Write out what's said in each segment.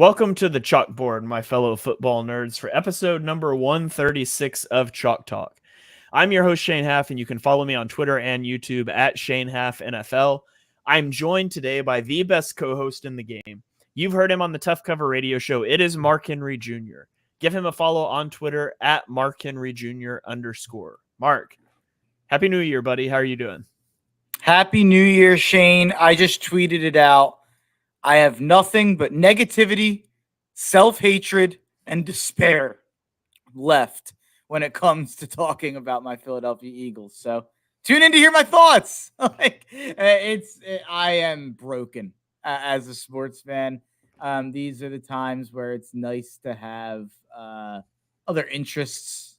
Welcome to the chalkboard, my fellow football nerds, for episode number 136 of Chalk Talk. I'm your host, Shane Haff, and you can follow me on Twitter and YouTube at Shane Haff NFL. I'm joined today by the best co-host in the game. You've heard him on the Tough Cover radio show. It is Mark Henry Jr. Give him a follow on Twitter at MarkHenryJr_. Mark, Happy New Year, buddy. How are you doing? Happy New Year, Shane. I just tweeted it out. I have nothing but negativity, self-hatred, and despair left when it comes to talking about my Philadelphia Eagles. So tune in to hear my thoughts. I am broken as a sports fan. These are the times where it's nice to have other interests,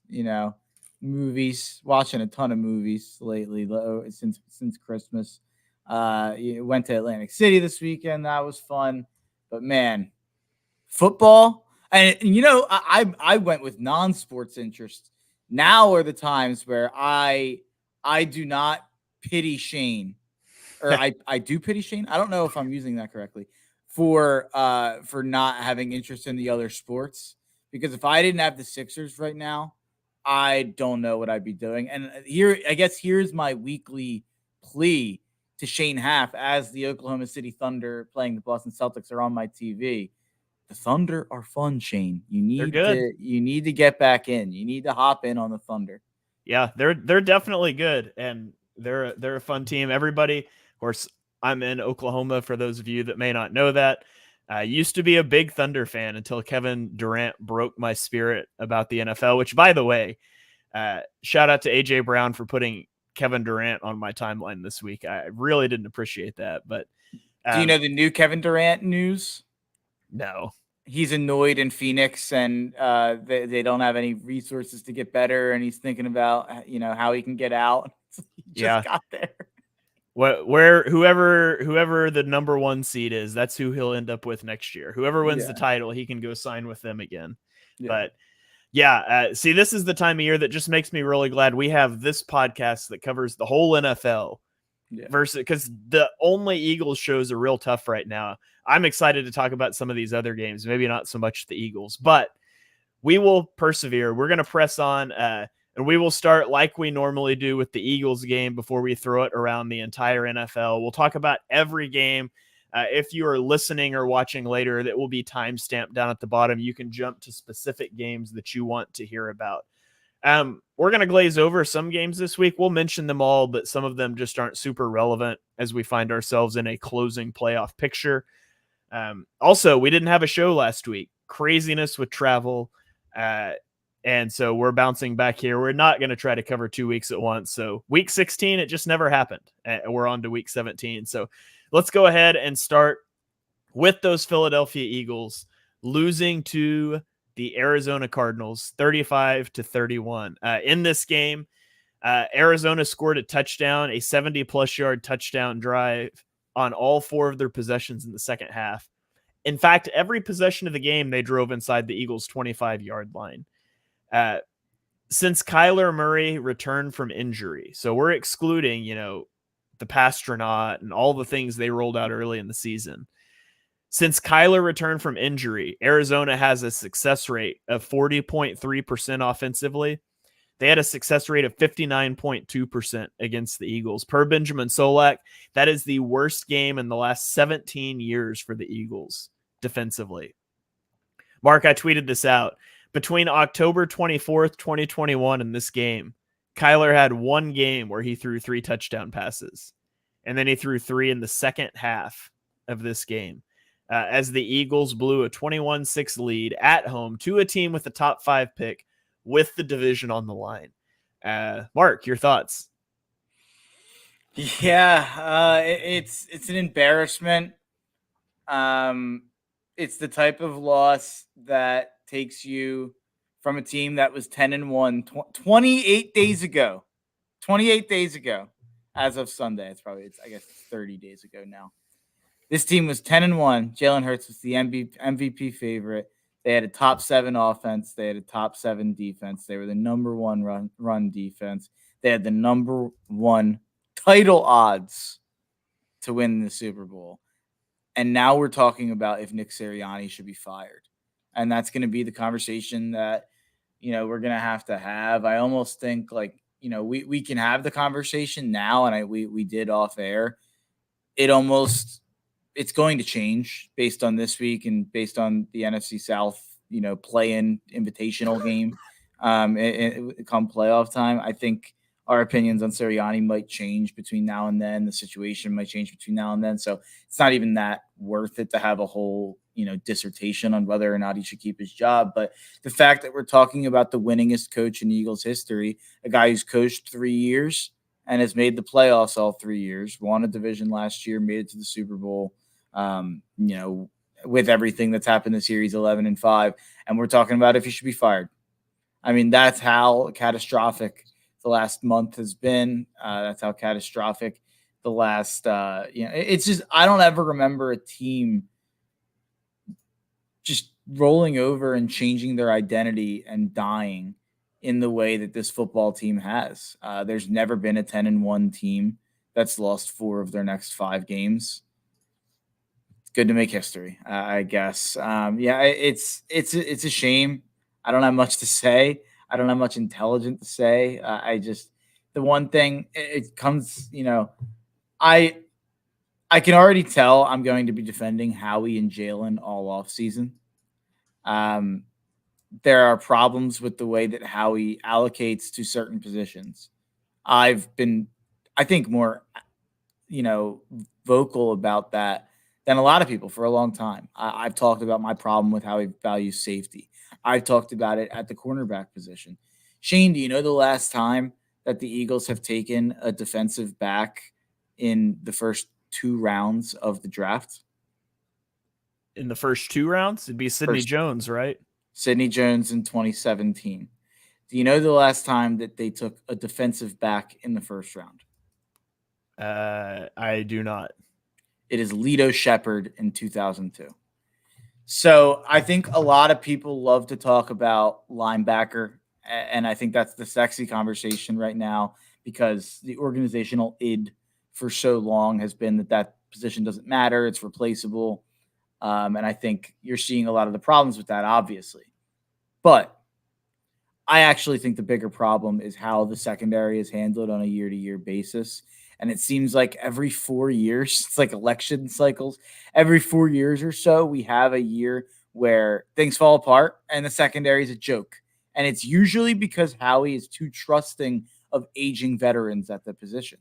movies, watching a ton of movies lately since Christmas. Went to Atlantic City this weekend. That was fun. But man, football, and I went with non-sports interests. Now are the times where I do not pity Shane, or I do pity Shane. I don't know if I'm using that correctly for not having interest in the other sports, because if I didn't have the Sixers right now, I don't know what I'd be doing. And here's my weekly plea to Shane Haff as the Oklahoma City Thunder playing the Boston Celtics are on my TV. The Thunder are fun, Shane. You need to get back in. You need to hop in on the Thunder. Yeah, they're definitely good, and they're a fun team. Everybody, of course, I'm in Oklahoma. For those of you that may not know that, I used to be a big Thunder fan until Kevin Durant broke my spirit about the NFL. Which, by the way, shout out to AJ Brown for putting Kevin Durant on my timeline this week. I really didn't appreciate that. But do you know the new Kevin Durant news? No. He's annoyed in Phoenix, and they don't have any resources to get better, and he's thinking about how he can get out. He just got there. Whoever the number one seed is, that's who he'll end up with next year. Whoever wins the title, he can go sign with them again. Yeah. But see, this is the time of year that just makes me really glad we have this podcast that covers the whole NFL. Yeah. Versus, because the only Eagles shows are real tough right now. I'm excited to talk about some of these other games, maybe not so much the Eagles, but we will persevere. We're going to press on, and we will start like we normally do with the Eagles game before we throw it around the entire NFL. We'll talk about every game. If you are listening or watching later, that will be timestamped down at the bottom. You can jump to specific games that you want to hear about. We're going to glaze over some games this week. We'll mention them all, but some of them just aren't super relevant as we find ourselves in a closing playoff picture. Also, we didn't have a show last week. Craziness with travel. And so we're bouncing back here. We're not going to try to cover 2 weeks at once. So week 16, it just never happened. We're on to week 17. So let's go ahead and start with those Philadelphia Eagles losing to the Arizona Cardinals 35-31. In this game, Arizona scored a touchdown, a 70-plus yard touchdown drive on all four of their possessions in the second half. In fact, every possession of the game, they drove inside the Eagles' 25-yard line. Since Kyler Murray returned from injury, so we're excluding, the Pastronaut and all the things they rolled out early in the season. Since Kyler returned from injury, Arizona has a success rate of 40.3% offensively. They had a success rate of 59.2% against the Eagles. Per Benjamin Solak, that is the worst game in the last 17 years for the Eagles defensively. Mark, I tweeted this out. Between October 24th, 2021 and this game, Kyler had one game where he threw 3 touchdown passes. And then he threw 3 in the second half of this game. As the Eagles blew a 21-6 lead at home to a team with a top 5 pick with the division on the line. Mark, your thoughts? Yeah, it's an embarrassment. It's the type of loss that takes you from a team that was 10-1 28 days ago. 28 days ago, as of Sunday. It's 30 days ago now. This team was 10-1. Jalen Hurts was the MVP favorite. They had a top 7 offense. They had a top 7 defense. They were the number 1 run defense. They had the number 1 title odds to win the Super Bowl. And now we're talking about if Nick Sirianni should be fired. And that's going to be the conversation that, we're going to have. I almost think we can have the conversation now. And we did off air. It's going to change based on this week and based on the NFC South, play-in invitational game come playoff time. I think our opinions on Sirianni might change between now and then. The situation might change between now and then. So it's not even that worth it to have a whole, dissertation on whether or not he should keep his job. But the fact that we're talking about the winningest coach in Eagles history, a guy who's coached 3 years and has made the playoffs all 3 years, won a division last year, made it to the Super Bowl, with everything that's happened this year, he's 11-5. And we're talking about if he should be fired. I mean, that's how catastrophic the last month has been. That's how catastrophic the last, it's just, I don't ever remember a team just rolling over and changing their identity and dying in the way that this football team has. There's never been a 10-1 team that's lost 4 of their next 5 games. It's good to make history, I guess. It's a shame. I don't have much to say. I don't have much intelligent to say. The one thing it comes, I can already tell I'm going to be defending Howie and Jalen all off season. There are problems with the way that Howie allocates to certain positions. I've been, I think, more, vocal about that than a lot of people for a long time. I've talked about my problem with how he values safety. I've talked about it at the cornerback position. Shane, do you know the last time that the Eagles have taken a defensive back in the first 2 rounds of the draft? In the first 2 rounds? It'd be Sidney Jones, right? Sidney Jones in 2017. Do you know the last time that they took a defensive back in the first round? I do not. It is Lito Shepherd in 2002. So I think a lot of people love to talk about linebacker, and I think that's the sexy conversation right now because the organizational id for so long has been that position doesn't matter, it's replaceable. And I think you're seeing a lot of the problems with that, obviously. But I actually think the bigger problem is how the secondary is handled on a year-to-year basis. And it seems like every 4 years, it's like election cycles, every 4 years or so, we have a year where things fall apart and the secondary is a joke. And it's usually because Howie is too trusting of aging veterans at the position.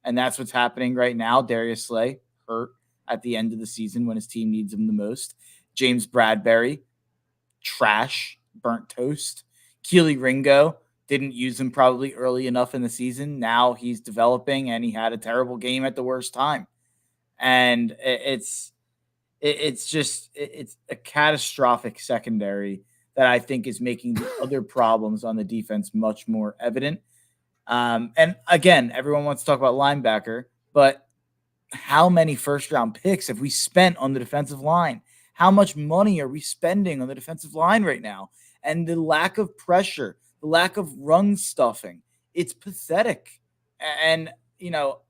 And that's what's happening right now. Darius Slay hurt at the end of the season when his team needs him the most. James Bradbury, trash, burnt toast. Keely Ringo, didn't use him probably early enough in the season. Now he's developing and he had a terrible game at the worst time. And it's a catastrophic secondary that I think is making the other problems on the defense much more evident. And again, everyone wants to talk about linebacker, but how many first-round picks have we spent on the defensive line? How much money are we spending on the defensive line right now? And the lack of pressure, the lack of run stuffing, it's pathetic. And,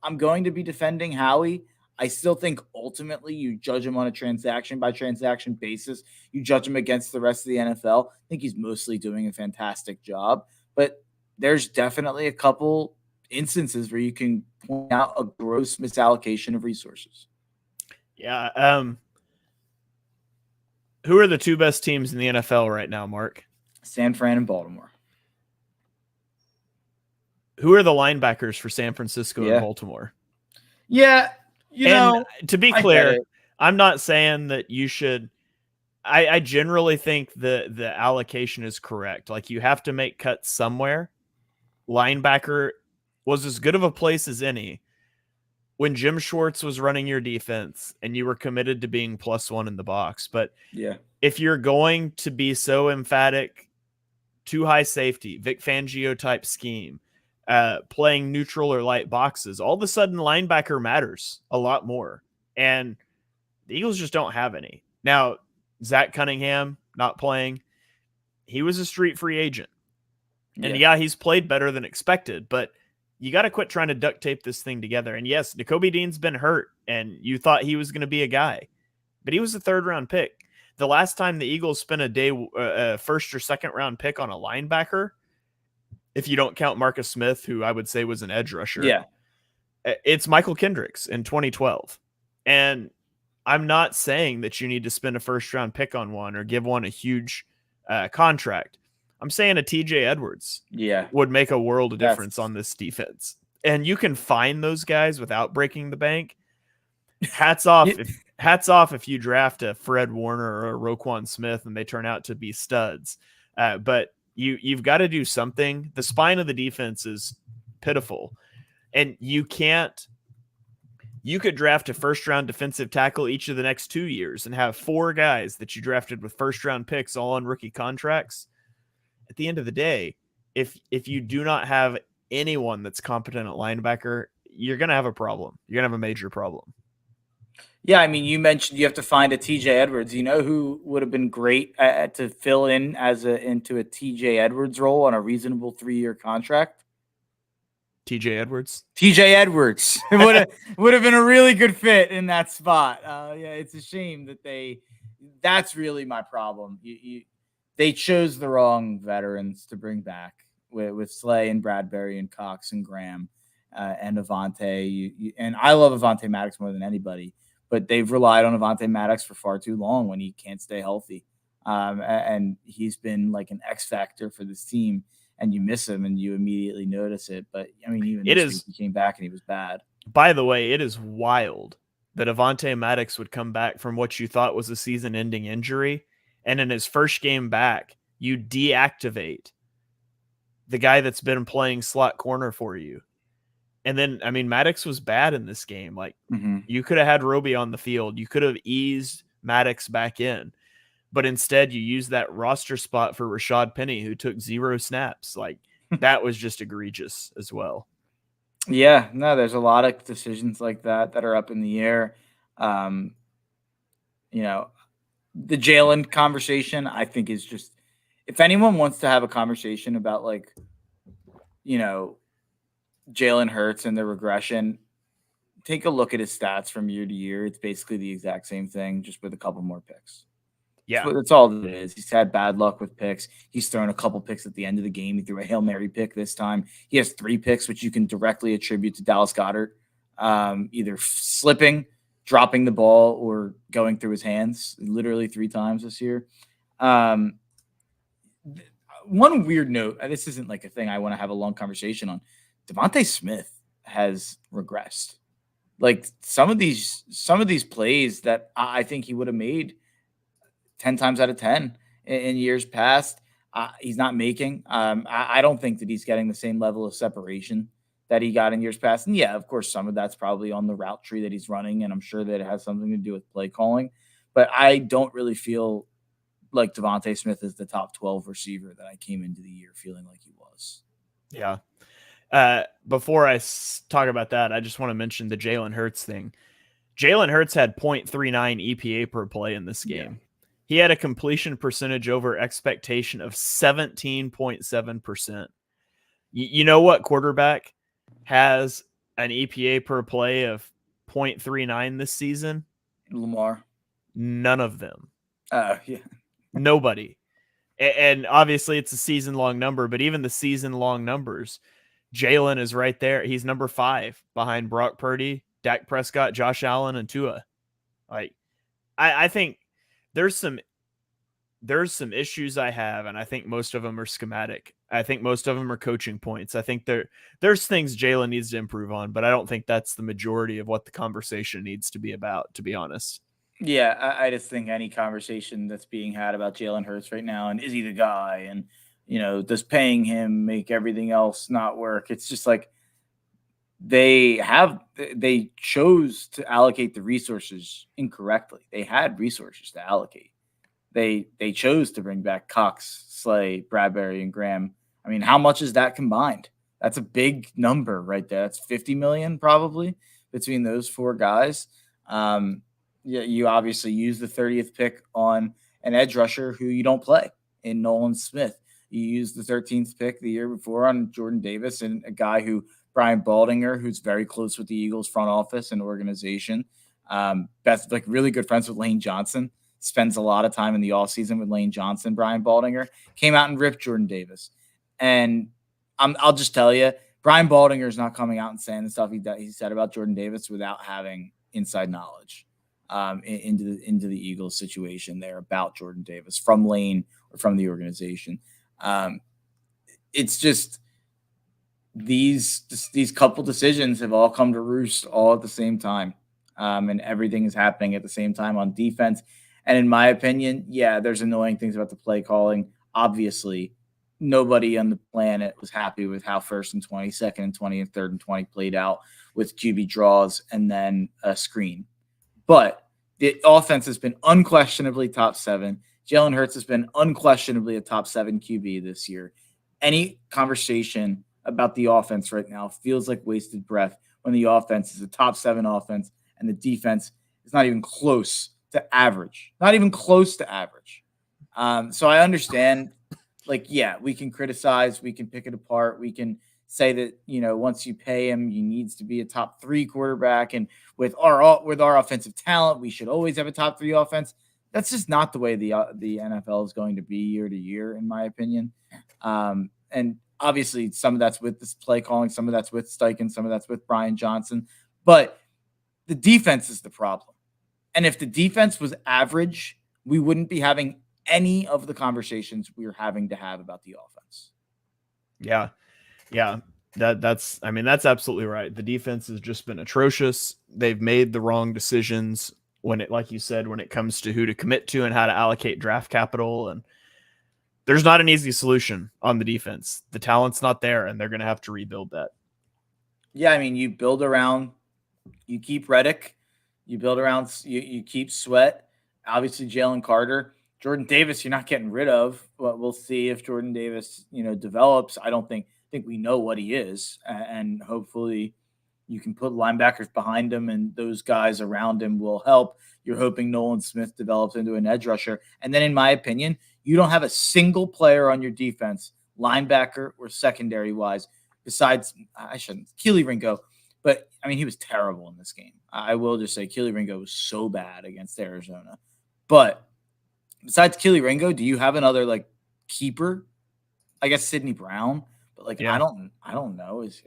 I'm going to be defending Howie. I still think ultimately you judge him on a transaction-by-transaction basis. You judge him against the rest of the NFL. I think he's mostly doing a fantastic job. But there's definitely a couple instances where you can point out a gross misallocation of resources. Yeah. Who are the 2 best teams in the NFL right now, Mark? San Fran and Baltimore. Who are the linebackers for San Francisco and Baltimore? Yeah. To be clear, I'm not saying that you should. I generally think the allocation is correct. Like, you have to make cuts somewhere. Linebacker was as good of a place as any when Jim Schwartz was running your defense and you were committed to being +1 in the box. But if you're going to be so emphatic, too high safety, Vic Fangio type scheme, playing neutral or light boxes, all of a sudden linebacker matters a lot more. And the Eagles just don't have any. Now, Zach Cunningham not playing, he was a street free agent. And he's played better than expected, but you got to quit trying to duct tape this thing together. And yes, Nakobe Dean's been hurt, and you thought he was going to be a guy. but he was a 3rd-round pick. The last time the Eagles spent a first or second round pick on a linebacker, if you don't count Marcus Smith, who I would say was an edge rusher, it's Michael Kendricks in 2012. And I'm not saying that you need to spend a first round pick on one or give one a huge contract. I'm saying a TJ Edwards would make a world of difference on this defense. And you can find those guys without breaking the bank. Hats off if you draft a Fred Warner or a Roquan Smith and they turn out to be studs. But you've got to do something. The spine of the defense is pitiful. And you could draft a first-round defensive tackle each of the next 2 years and have 4 guys that you drafted with first-round picks all on rookie contracts. At the end of the day, if you do not have anyone that's competent at linebacker, you're going to have a problem. You're going to have a major problem. Yeah, I mean, you mentioned you have to find a TJ Edwards. You know who would have been great to fill in into a TJ Edwards role on a reasonable 3-year contract? TJ Edwards. TJ Edwards would have been a really good fit in that spot. It's a shame that that's really my problem. They chose the wrong veterans to bring back with Slay and Bradbury and Cox and Graham and Avonte. And I love Avonte Maddox more than anybody, but they've relied on Avonte Maddox for far too long when he can't stay healthy. And he's been like an X factor for this team. And you miss him and you immediately notice it. But I mean, even this week he came back and he was bad. By the way, it is wild that Avonte Maddox would come back from what you thought was a season-ending injury. And in his first game back, you deactivate the guy that's been playing slot corner for you. And then, I mean, Maddox was bad in this game. Like, you could have had Roby on the field. You could have eased Maddox back in. But instead, you use that roster spot for Rashad Penny, who took 0 snaps. Like, that was just egregious as well. Yeah, no, there's a lot of decisions like that are up in the air. The Jalen conversation, I think, is just, if anyone wants to have a conversation about, like, Jalen Hurts and the regression, take a look at his stats from year to year. It's basically the exact same thing, just with a couple more picks. Yeah, that's all it is. He's had bad luck with picks. He's thrown a couple picks at the end of the game. He threw a Hail Mary pick this time. He has 3 picks, which you can directly attribute to Dallas Goedert, either slipping, dropping the ball, or going through his hands literally 3 times this year. One weird note, this isn't like a thing I want to have a long conversation on. Devontae Smith has regressed. Like some of these plays that I think he would have made 10 times out of 10 in years past, he's not making. I don't think that he's getting the same level of separation that he got in years past. And yeah, of course, some of that's probably on the route tree that he's running, and I'm sure that it has something to do with play calling. But I don't really feel like Devontae Smith is the top 12 receiver that I came into the year feeling like he was. Yeah. Before I talk about that, I just want to mention the Jalen Hurts thing. Jalen Hurts had 0.39 EPA per play in this game. Yeah. He had a completion percentage over expectation of 17.7%. You know what quarterback has an EPA per play of 0.39 this season? Lamar. None of them. Yeah. Nobody. And obviously it's a season-long number, but even the season-long numbers, Jalen is right there. He's number 5 behind Brock Purdy, Dak Prescott, Josh Allen, and Tua. Like, I think there's some issues I have, and I think most of them are schematic. I think most of them are coaching points. I think there's things Jalen needs to improve on, but I don't think that's the majority of what the conversation needs to be about, to be honest. Yeah, I just think any conversation that's being had about Jalen Hurts right now, and is he the guy, and does paying him make everything else not work? It's just like they chose to allocate the resources incorrectly. They had resources to allocate. They chose to bring back Cox, Slay, Bradbury, and Graham. I mean, how much is that combined? That's a big number right there. That's $50 million probably between those 4 guys. You obviously use the 30th pick on an edge rusher who you don't play in Nolan Smith. You use the 13th pick the year before on Jordan Davis, and a guy who Brian Baldinger, who's very close with the Eagles front office and organization, Best, like, really good friends with Lane Johnson. Spends a lot of time in the offseason with Lane Johnson. Brian Baldinger came out and ripped Jordan Davis. And I'll just tell you, Brian Baldinger is not coming out and saying the stuff he said about Jordan Davis without having inside knowledge into the Eagles situation there about Jordan Davis from Lane or from the organization. It's just these couple decisions have all come to roost all at the same time. And everything is happening at the same time on defense. And in my opinion, yeah, there's annoying things about the play calling. Obviously, nobody on the planet was happy with how 1st and 20, 2nd and 20, and 3rd and 20 played out with QB draws and then a screen. But the offense has been unquestionably top 7. Jalen Hurts has been unquestionably a top 7 QB this year. Any conversation about the offense right now feels like wasted breath when the offense is a top 7 offense and the defense is not even close to average. Not even close to average. So I understand, like, yeah, we can criticize, we can pick it apart, we can say that, once you pay him, he needs to be a top 3 quarterback, and with our offensive talent, we should always have a top 3 offense. That's just not the way the NFL is going to be year to year, in my opinion. And obviously, some of that's with this play calling, some of that's with Steichen, some of that's with Brian Johnson, but the defense is the problem. And if the defense was average, we wouldn't be having any of the conversations we're having to have about the offense. Yeah. That's absolutely right. The defense has just been atrocious. They've made the wrong decisions like you said, when it comes to who to commit to and how to allocate draft capital. And there's not an easy solution on the defense. The talent's not there, and they're going to have to rebuild that. Yeah. You build around, you keep Reddick, you build around, you keep Sweat, obviously Jalen Carter. Jordan Davis, you're not getting rid of, but we'll see if Jordan Davis, develops. I don't think we know what he is, and hopefully you can put linebackers behind him and those guys around him will help. You're hoping Nolan Smith develops into an edge rusher. And then, in my opinion, you don't have a single player on your defense, linebacker or secondary wise, besides, Keely Ringo. But he was terrible in this game. I will just say Keely Ringo was so bad against Arizona. But besides Keely Ringo, do you have another keeper? I guess Sidney Brown, but I don't know. Is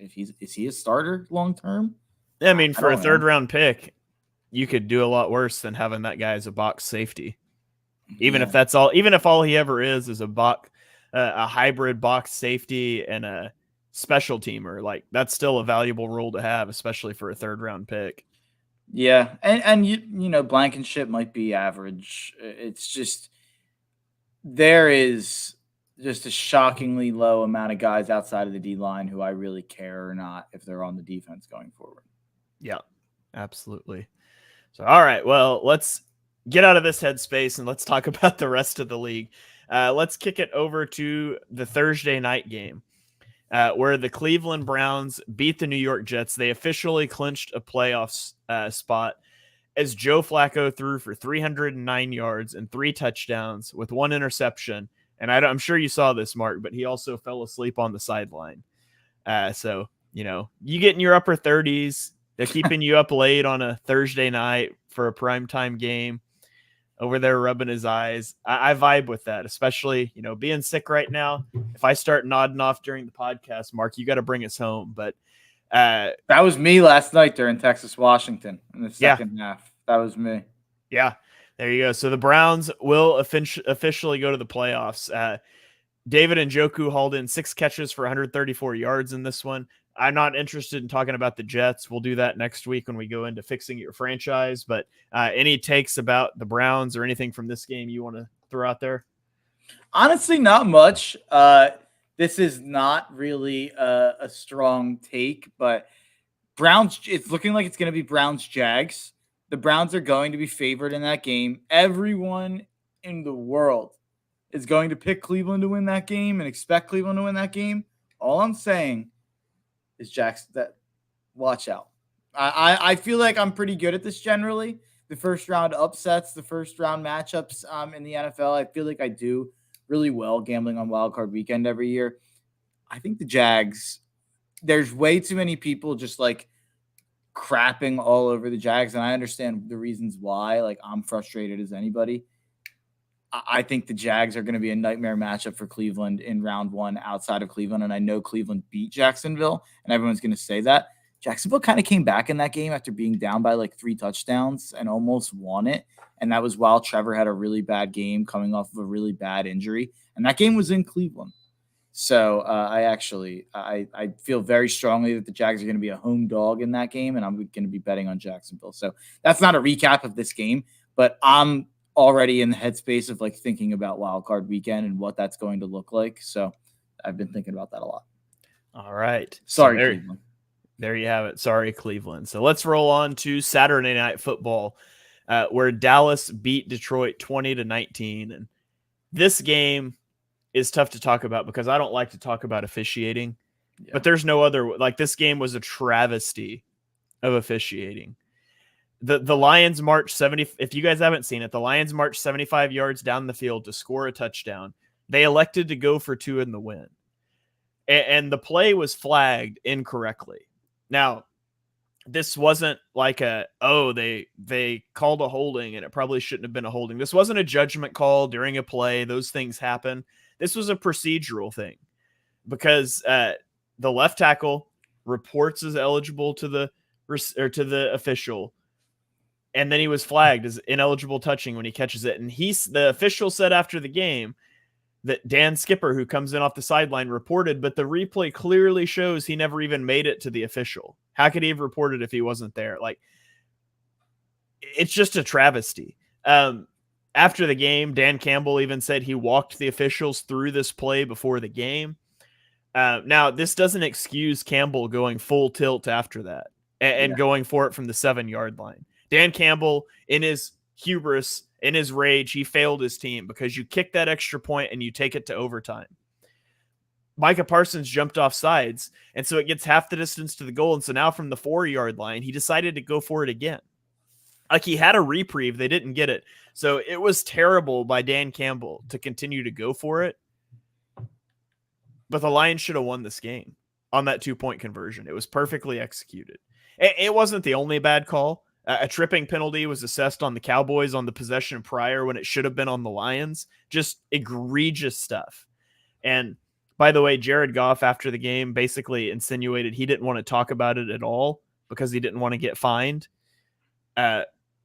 he a starter long term? Yeah, for a 3rd round pick, you could do a lot worse than having that guy as a box safety. Even if all he ever is a hybrid box safety and a special teamer, that's still a valuable role to have, especially for a 3rd round pick. Yeah, and Blankenship might be average. It's just there is just a shockingly low amount of guys outside of the D line who I really care or not if they're on the defense going forward. Yeah, absolutely. So, all right, well, let's get out of this headspace and let's talk about the rest of the league. Let's kick it over to the Thursday night game. Where the Cleveland Browns beat the New York Jets. They officially clinched a playoff spot as Joe Flacco threw for 309 yards and 3 touchdowns with 1 interception. And I'm sure you saw this, Mark, but he also fell asleep on the sideline. So, you get in your upper 30s. They're keeping you up late on a Thursday night for a primetime game. Over there rubbing his eyes. I vibe with that, especially, being sick right now. If I start nodding off during the podcast, Mark, you got to bring us home. But that was me last night during Texas, Washington in the second half. That was me. Yeah, there you go. So the Browns will officially go to the playoffs. David Njoku hauled in 6 catches for 134 yards in this one. I'm not interested in talking about the Jets. We'll do that next week when we go into fixing your franchise. But any takes about the Browns or anything from this game you want to throw out there? Honestly, not much. This is not really a strong take, but Browns, it's looking like it's going to be Browns-Jags. The Browns are going to be favored in that game. Everyone in the world is going to pick Cleveland to win that game and expect Cleveland to win that game. All I'm saying is, Jackson, that watch out. I feel like I'm pretty good at this generally. The first round upsets, the first round matchups in the NFL, I feel like I do really well gambling on Wild Card Weekend every year. I think the Jags, there's way too many people just crapping all over the Jags, and I understand the reasons why. Like, I'm frustrated as anybody. I think the Jags are going to be a nightmare matchup for Cleveland in round one outside of Cleveland, and I know Cleveland beat Jacksonville, and everyone's going to say that. Jacksonville kind of came back in that game after being down by like 3 touchdowns and almost won it, and that was while Trevor had a really bad game coming off of a really bad injury, and that game was in Cleveland. So I feel very strongly that the Jags are going to be a home dog in that game, and I'm going to be betting on Jacksonville. So that's not a recap of this game, but I'm already in the headspace of like thinking about Wild Card Weekend and what that's going to look like. So I've been thinking about that a lot. All right. Sorry, Cleveland. There you have it. Sorry, Cleveland. So let's roll on to Saturday Night Football, where Dallas beat Detroit 20-19. And this game is tough to talk about because I don't like to talk about officiating, but there's no other, like, this game was a travesty of officiating. The Lions marched 70. If you guys haven't seen it, the Lions marched 75 yards down the field to score a touchdown. They elected to go for 2 in the win. And the play was flagged incorrectly. Now, this wasn't like they called a holding and it probably shouldn't have been a holding. This wasn't a judgment call during a play. Those things happen. This was a procedural thing because the left tackle reports as eligible to the official, and then he was flagged as ineligible touching when he catches it. And the official said after the game that Dan Skipper, who comes in off the sideline, reported, but the replay clearly shows he never even made it to the official. How could he have reported if he wasn't there? Like, it's just a travesty. After the game, Dan Campbell even said he walked the officials through this play before the game. Now, this doesn't excuse Campbell going full tilt after that and going for it from the 7-yard line. Dan Campbell, in his hubris, in his rage, he failed his team because you kick that extra point and you take it to overtime. Micah Parsons jumped off sides, and so it gets half the distance to the goal. And so now from the 4-yard line, he decided to go for it again. Like, he had a reprieve. They didn't get it. So it was terrible by Dan Campbell to continue to go for it. But the Lions should have won this game on that 2-point conversion. It was perfectly executed. It wasn't the only bad call. A tripping penalty was assessed on the Cowboys on the possession prior when it should have been on the Lions. Just egregious stuff. And by the way, Jared Goff after the game basically insinuated he didn't want to talk about it at all because he didn't want to get fined.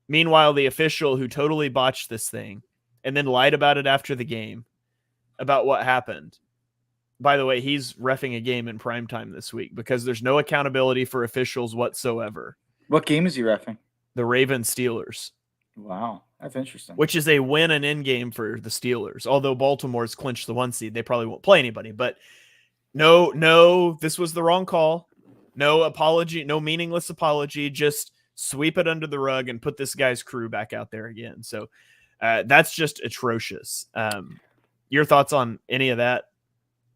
Meanwhile, the official who totally botched this thing and then lied about it after the game about what happened. By the way, he's reffing a game in primetime this week because there's no accountability for officials whatsoever. What game is he reffing? The Ravens Steelers. Wow, that's interesting. Which is a win and in game for the Steelers. Although Baltimore's clinched the 1 seed, they probably won't play anybody. But no, this was the wrong call. No apology, no meaningless apology. Just sweep it under the rug and put this guy's crew back out there again. So that's just atrocious. Your thoughts on any of that?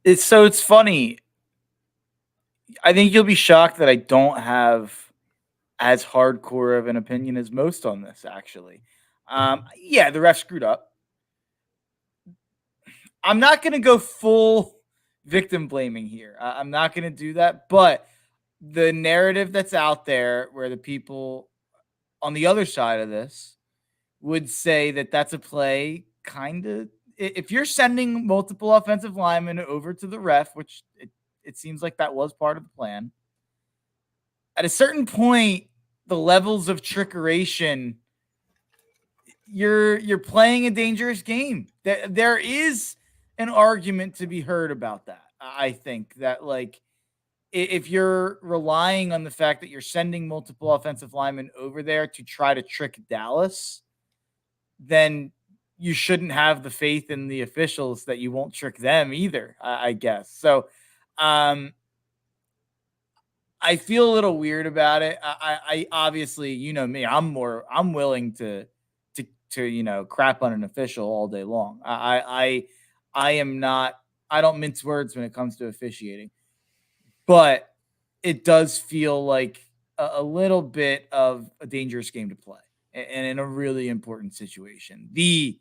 It's funny. I think you'll be shocked that I don't have as hardcore of an opinion as most on this, actually. The ref screwed up. I'm not going to go full victim blaming here. I'm not going to do that, but the narrative that's out there where the people on the other side of this would say that that's a play kind of, if you're sending multiple offensive linemen over to the ref, which it seems like that was part of the plan, at a certain point, the levels of trickeration, you're playing a dangerous game. There is an argument to be heard about that. I think that, like, if you're relying on the fact that you're sending multiple offensive linemen over there to try to trick Dallas, then you shouldn't have the faith in the officials that you won't trick them either, I guess. So, I feel a little weird about it. I obviously, you know me, I'm willing to crap on an official all day long. I don't mince words when it comes to officiating, but it does feel like a little bit of a dangerous game to play and in a really important situation. The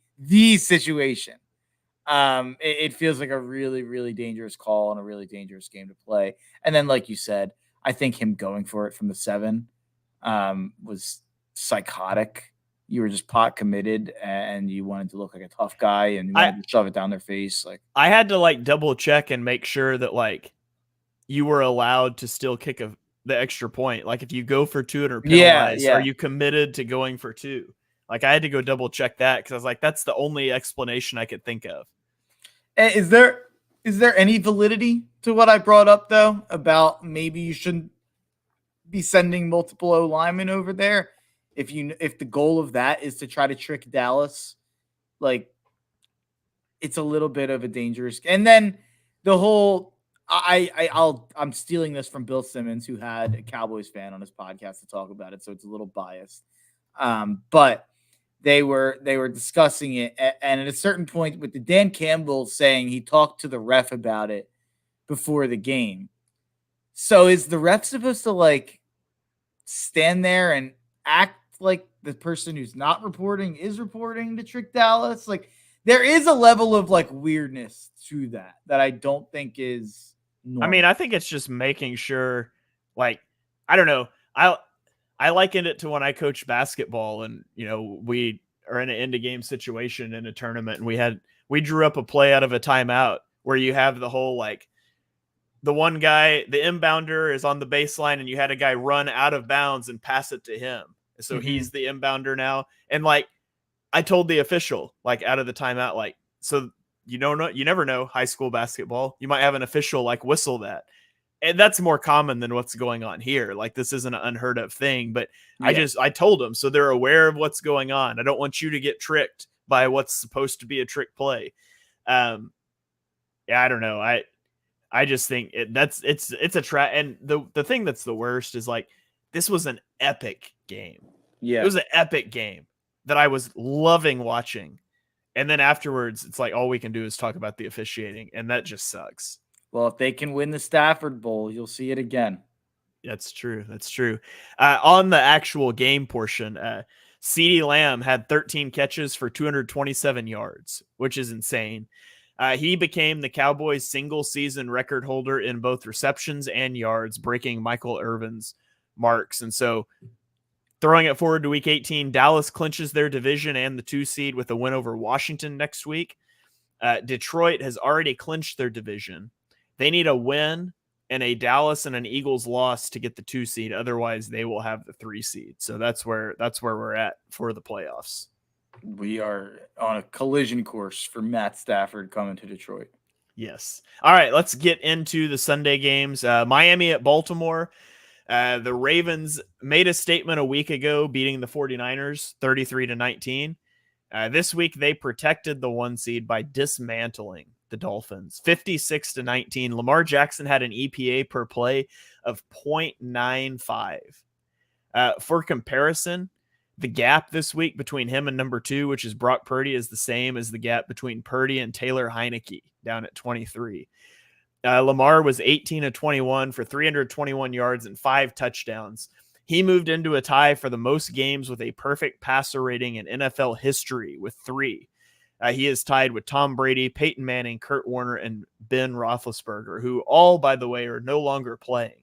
situation. It feels like a really, really dangerous call and a really dangerous game to play. And then, like you said, I think him going for it from the 7 was psychotic. You were just pot committed and you wanted to look like a tough guy and you wanted to shove it down their face. Like, I had to like double check and make sure that like you were allowed to still kick the extra point. Like if you go for 2 and are penalized, are you committed to going for 2? Like I had to go double check that because I was like, that's the only explanation I could think of. Is there any validity to what I brought up though about maybe you shouldn't be sending multiple O linemen over there if the goal of that is to try to trick Dallas? Like, it's a little bit of a dangerous. And then the whole I'm stealing this from Bill Simmons, who had a Cowboys fan on his podcast to talk about it, so it's a little biased. But they were discussing it, and at a certain point, with the Dan Campbell saying he talked to the ref about it before the game. So is the ref supposed to like stand there and act like the person who's not reporting is reporting to trick Dallas? Like, there is a level of like weirdness to that I don't think is normal. I mean, I think it's just making sure, like, I don't know. I likened it to when I coached basketball and, you know, we are in an end of game situation in a tournament and we drew up a play out of a timeout where you have the whole, like, the one guy, the inbounder is on the baseline and you had a guy run out of bounds and pass it to him. So he's the inbounder now. And like, I told the official, like out of the timeout, like, so you never know high school basketball. You might have an official like whistle that. And that's more common than what's going on here. Like this isn't an unheard of thing, but yeah. I told them so they're aware of what's going on. I don't want you to get tricked by what's supposed to be a trick play. Yeah, I don't know. I just think it's a trap. And the thing that's the worst is like, this was an epic game. Yeah. It was an epic game that I was loving watching. And then afterwards, it's like all we can do is talk about the officiating, and that just sucks. Well, if they can win the Stafford Bowl, you'll see it again. That's true. That's true. On the actual game portion, CeeDee Lamb had 13 catches for 227 yards, which is insane. He became the Cowboys' single-season record holder in both receptions and yards, breaking Michael Irvin's marks. And so throwing it forward to Week 18, Dallas clinches their division and the 2 seed with a win over Washington next week. Detroit has already clinched their division. They need a win and a Dallas and an Eagles loss to get the 2 seed. Otherwise, they will have the 3 seed. So that's where we're at for the playoffs. We are on a collision course for Matt Stafford coming to Detroit. Yes. All right, let's get into the Sunday games. Miami at Baltimore. The Ravens made a statement a week ago, beating the 49ers 33-19. This week, they protected the 1 seed by dismantling the Dolphins 56-19. Lamar Jackson had an EPA per play of 0.95. For comparison, the gap this week between him and number 2, which is Brock Purdy, is the same as the gap between Purdy and Taylor Heineke, down at 23. Lamar was 18-21 for 321 yards and 5 touchdowns. He moved into a tie for the most games with a perfect passer rating in NFL history with 3. He is tied with Tom Brady, Peyton Manning, Kurt Warner, and Ben Roethlisberger, who all, by the way, are no longer playing.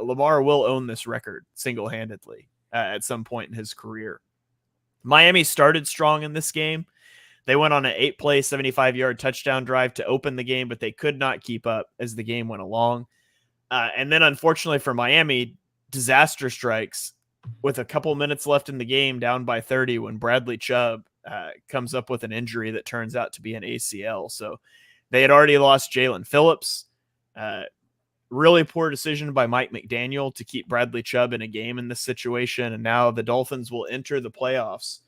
Lamar will own this record single-handedly at some point in his career. Miami started strong in this game. They went on an 8-play, 75-yard touchdown drive to open the game, but they could not keep up as the game went along. And then, unfortunately for Miami, disaster strikes with a couple minutes left in the game, down by 30, when Bradley Chubb comes up with an injury that turns out to be an ACL. So they had already lost Jalen Phillips. Really poor decision by Mike McDaniel to keep Bradley Chubb in a game in this situation. And now the Dolphins will enter the playoffs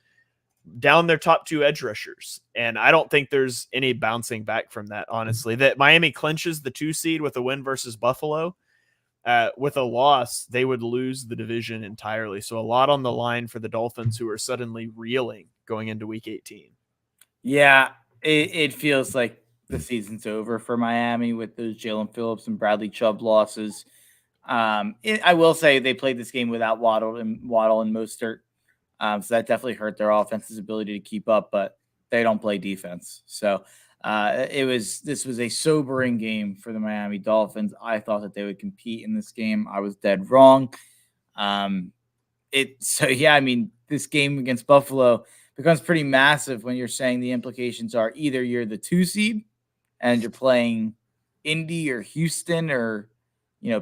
down their top 2 edge rushers. And I don't think there's any bouncing back from that, honestly. That Miami clinches the 2 seed with a win versus Buffalo. With a loss, they would lose the division entirely. So a lot on the line for the Dolphins, who are suddenly reeling going into Week 18. Yeah, it feels like the season's over for Miami with those Jalen Phillips and Bradley Chubb losses. I will say they played this game without Waddle and Mostert. So that definitely hurt their offense's ability to keep up, but they don't play defense. So this was a sobering game for the Miami Dolphins. I thought that they would compete in this game. I was dead wrong. I mean, this game against Buffalo becomes pretty massive when you're saying the implications are either you're the 2 seed and you're playing Indy or Houston or,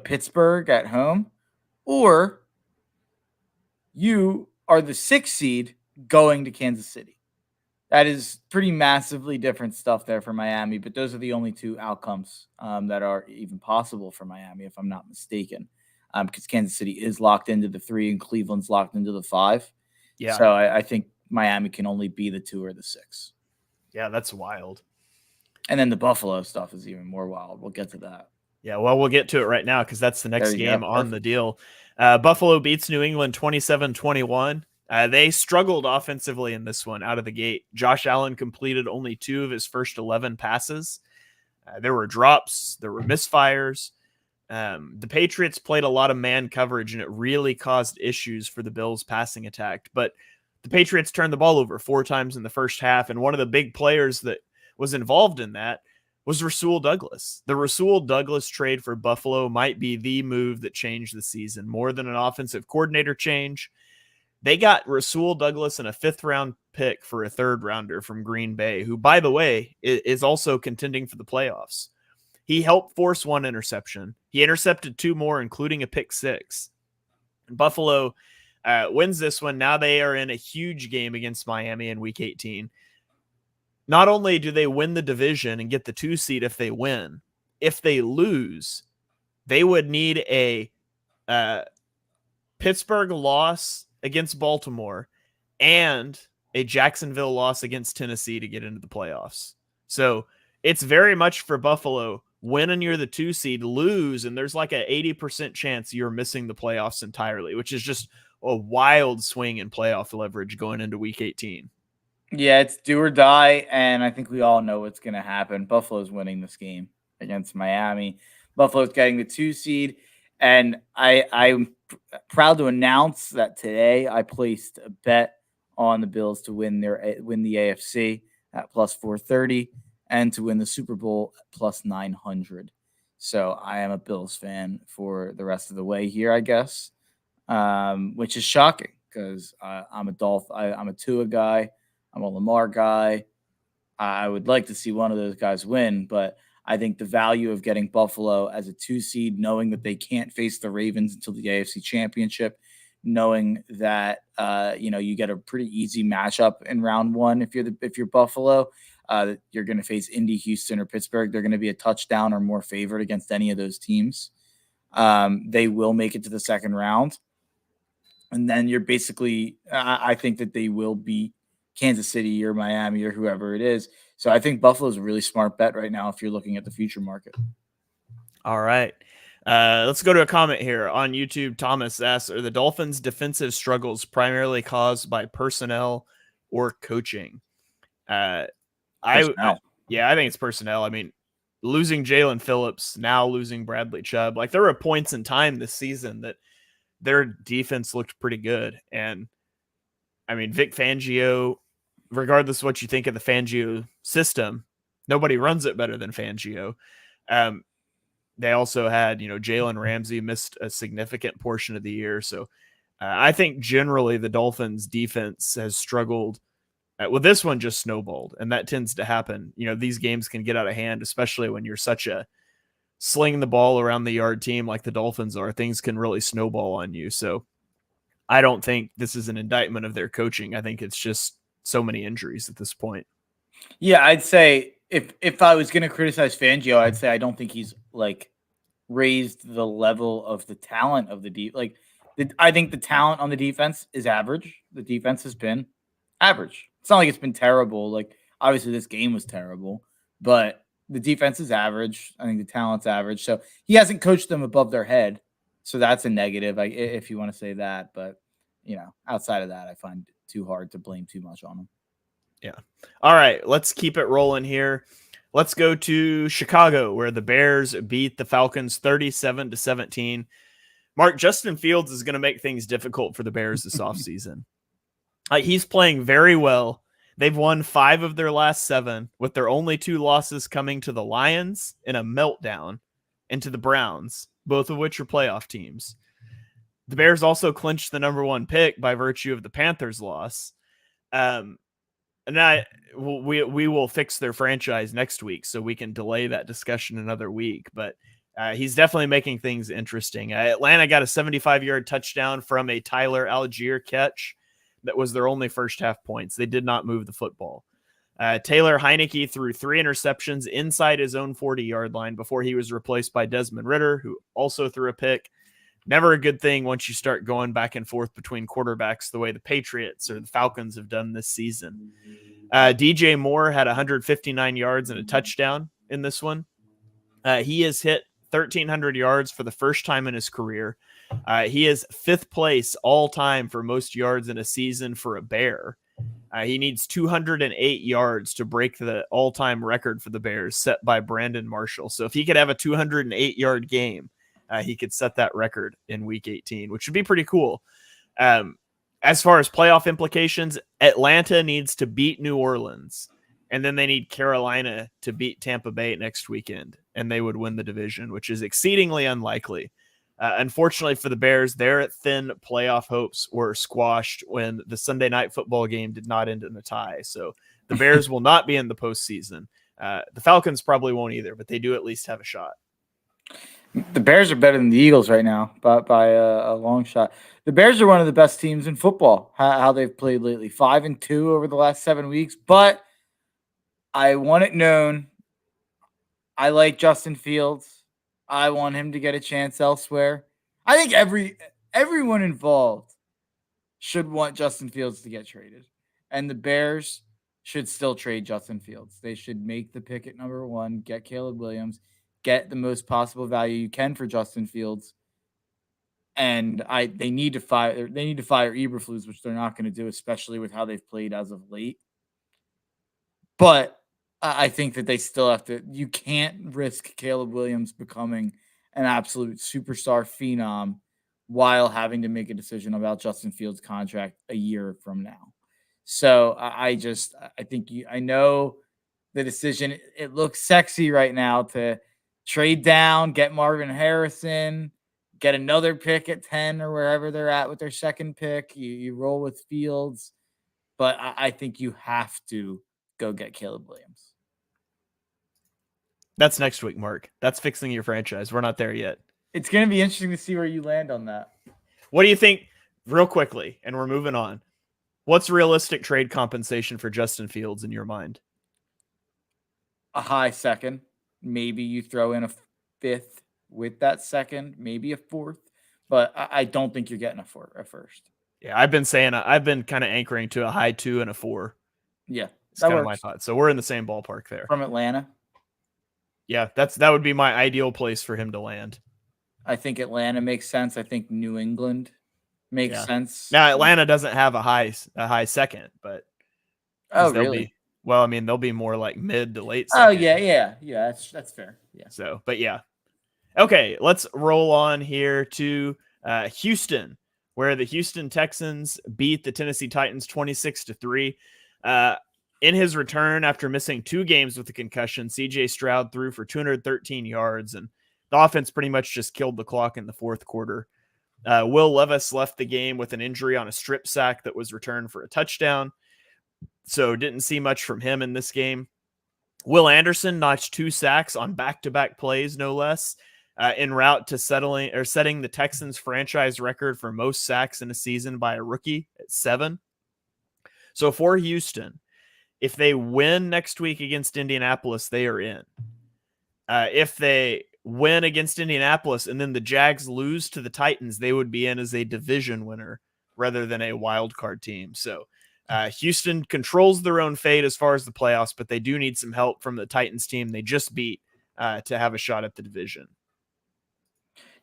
Pittsburgh at home, or you are the 6 seed going to Kansas City. That is pretty massively different stuff there for Miami, but those are the only 2 outcomes that are even possible for Miami, if I'm not mistaken, because Kansas City is locked into the 3 and Cleveland's locked into the 5. Yeah. So I think Miami can only be the 2 or the 6. Yeah, that's wild. And then the Buffalo stuff is even more wild. We'll get to that. Yeah, well, we'll get to it right now because that's the next game on the deal. Buffalo beats New England 27-21. They struggled offensively in this one out of the gate. Josh Allen completed only 2 of his first 11 passes. There were drops. There were misfires. The Patriots played a lot of man coverage, and it really caused issues for the Bills' passing attack. But the Patriots turned the ball over 4 times in the first half, and one of the big players that was involved in that was Rasul Douglas. The Rasul Douglas trade for Buffalo might be the move that changed the season. More than an offensive coordinator change, they got Rasul Douglas and a 5th-round pick for a 3rd-rounder from Green Bay, who, by the way, is also contending for the playoffs. He helped force 1 interception. He intercepted 2 more, including a pick 6. Buffalo wins this one. Now they are in a huge game against Miami in Week 18. Not only do they win the division and get the 2 seed if they win, if they lose, they would need a Pittsburgh loss against Baltimore and a Jacksonville loss against Tennessee to get into the playoffs. So it's very much for Buffalo. Win and you're the 2 seed, lose, and there's like an 80% chance you're missing the playoffs entirely, which is just a wild swing in playoff leverage going into Week 18. Yeah, it's do or die, and I think we all know what's going to happen. Buffalo's winning this game against Miami. Buffalo's getting the 2 seed, and I'm proud to announce that today I placed a bet on the Bills to win the AFC at plus 430 and to win the Super Bowl at plus 900. So I am a Bills fan for the rest of the way here, I guess, which is shocking because I'm a Tua guy. I'm a Lamar guy. I would like to see one of those guys win, but I think the value of getting Buffalo as a 2 seed, knowing that they can't face the Ravens until the AFC Championship, knowing that you get a pretty easy matchup in round 1 if you're Buffalo, you're going to face Indy, Houston, or Pittsburgh. They're going to be a touchdown or more favored against any of those teams. They will make it to the 2nd round, and then you're basically. I think that they will beat Kansas City or Miami or whoever it is. So I think Buffalo is a really smart bet right now if you're looking at the future market. All right. Let's go to a comment here on YouTube. Thomas asks, are the Dolphins' defensive struggles primarily caused by personnel or coaching? I think it's personnel. I mean, losing Jalen Phillips, now losing Bradley Chubb. Like, there were points in time this season that their defense looked pretty good. And I mean, Vic Fangio, regardless of what you think of the Fangio system, nobody runs it better than Fangio. They also had, Jalen Ramsey missed a significant portion of the year. So I think generally the Dolphins defense has struggled. Well, this one just snowballed, and that tends to happen. These games can get out of hand, especially when you're such a sling the ball around the yard team like the Dolphins are. Things can really snowball on you. So I don't think this is an indictment of their coaching. I think it's just so many injuries at this point. Yeah, I'd say if I was going to criticize Fangio, I'd say I don't think he's raised the level of the talent of the deep. I think the talent on the defense is average. The defense has been average. It's not like it's been terrible. Obviously this game was terrible, but the defense is average. I think the talent's average. So he hasn't coached them above their head. So that's a negative, if you want to say that. But, outside of that, I find it too hard to blame too much on him. Yeah. All right. Let's keep it rolling here. Let's go to Chicago, where the Bears beat the Falcons 37-17. Mark, Justin Fields is going to make things difficult for the Bears this offseason. He's playing very well. They've won 5 of their last 7, with their only 2 losses coming to the Lions in a meltdown and to the Browns, both of which are playoff teams. The Bears also clinched the number 1 pick by virtue of the Panthers' loss. And we will fix their franchise next week, so we can delay that discussion another week. But he's definitely making things interesting. Atlanta got a 75-yard touchdown from a Tyler Algier catch. That was their only first half points. They did not move the football. Taylor Heineke threw 3 interceptions inside his own 40-yard line before he was replaced by Desmond Ridder, who also threw a pick. Never a good thing once you start going back and forth between quarterbacks the way the Patriots or the Falcons have done this season. DJ Moore had 159 yards and a touchdown in this one. He has hit 1,300 yards for the first time in his career. He is 5th place all time for most yards in a season for a Bear. He needs 208 yards to break the all-time record for the Bears set by Brandon Marshall. So if he could have a 208-yard game, he could set that record in Week 18, which would be pretty cool. As far as playoff implications, Atlanta needs to beat New Orleans, and then they need Carolina to beat Tampa Bay next weekend, and they would win the division, which is exceedingly unlikely. Unfortunately for the Bears, their thin playoff hopes were squashed when the Sunday night football game did not end in a tie. So the Bears will not be in the postseason. The Falcons probably won't either, but they do at least have a shot. The Bears are better than the Eagles right now, but by a long shot. The Bears are one of the best teams in football, how they've played lately. 5-2 over the last 7 weeks, but I want it known. I like Justin Fields. I want him to get a chance elsewhere. I think everyone involved should want Justin Fields to get traded. And the Bears should still trade Justin Fields. They should make the pick at number 1, get Caleb Williams, get the most possible value you can for Justin Fields. And they need to fire Eberflus, which they're not going to do, especially with how they've played as of late. But I think that they still have to. You can't risk Caleb Williams becoming an absolute superstar phenom while having to make a decision about Justin Fields' contract a year from now. So I know the decision. It looks sexy right now to trade down, get Marvin Harrison, get another pick at 10 or wherever they're at with their second pick. You roll with Fields, but I think you have to go get Caleb Williams. That's next week, Mark. That's fixing your franchise. We're not there yet. It's going to be interesting to see where you land on that. What do you think, real quickly, and we're moving on, what's realistic trade compensation for Justin Fields in your mind? A high second. Maybe you throw in a 5th with that second, maybe a 4th, but I don't think you're getting a first. Yeah, I've been kind of anchoring to a high 2 and a 4. Yeah, it's kind of my thought. So we're in the same ballpark there. From Atlanta. Yeah, that would be my ideal place for him to land. I think Atlanta makes sense. I think New England makes sense. Now Atlanta doesn't have a high second, but really? They'll be more like mid to late second. Oh yeah. That's fair. Yeah. So, but yeah. Okay, let's roll on here to Houston, where the Houston Texans beat the Tennessee Titans 26-3. In his return after missing 2 games with a concussion, CJ Stroud threw for 213 yards, and the offense pretty much just killed the clock in the 4th quarter. Will Levis left the game with an injury on a strip sack that was returned for a touchdown, so didn't see much from him in this game. Will Anderson notched 2 sacks on back-to-back plays, no less, en route to setting the Texans' franchise record for most sacks in a season by a rookie at 7. So for Houston, if they win next week against Indianapolis, they are in. If they win against Indianapolis and then the Jags lose to the Titans, they would be in as a division winner rather than a wild card team. So Houston controls their own fate as far as the playoffs, but they do need some help from the Titans team they just beat to have a shot at the division.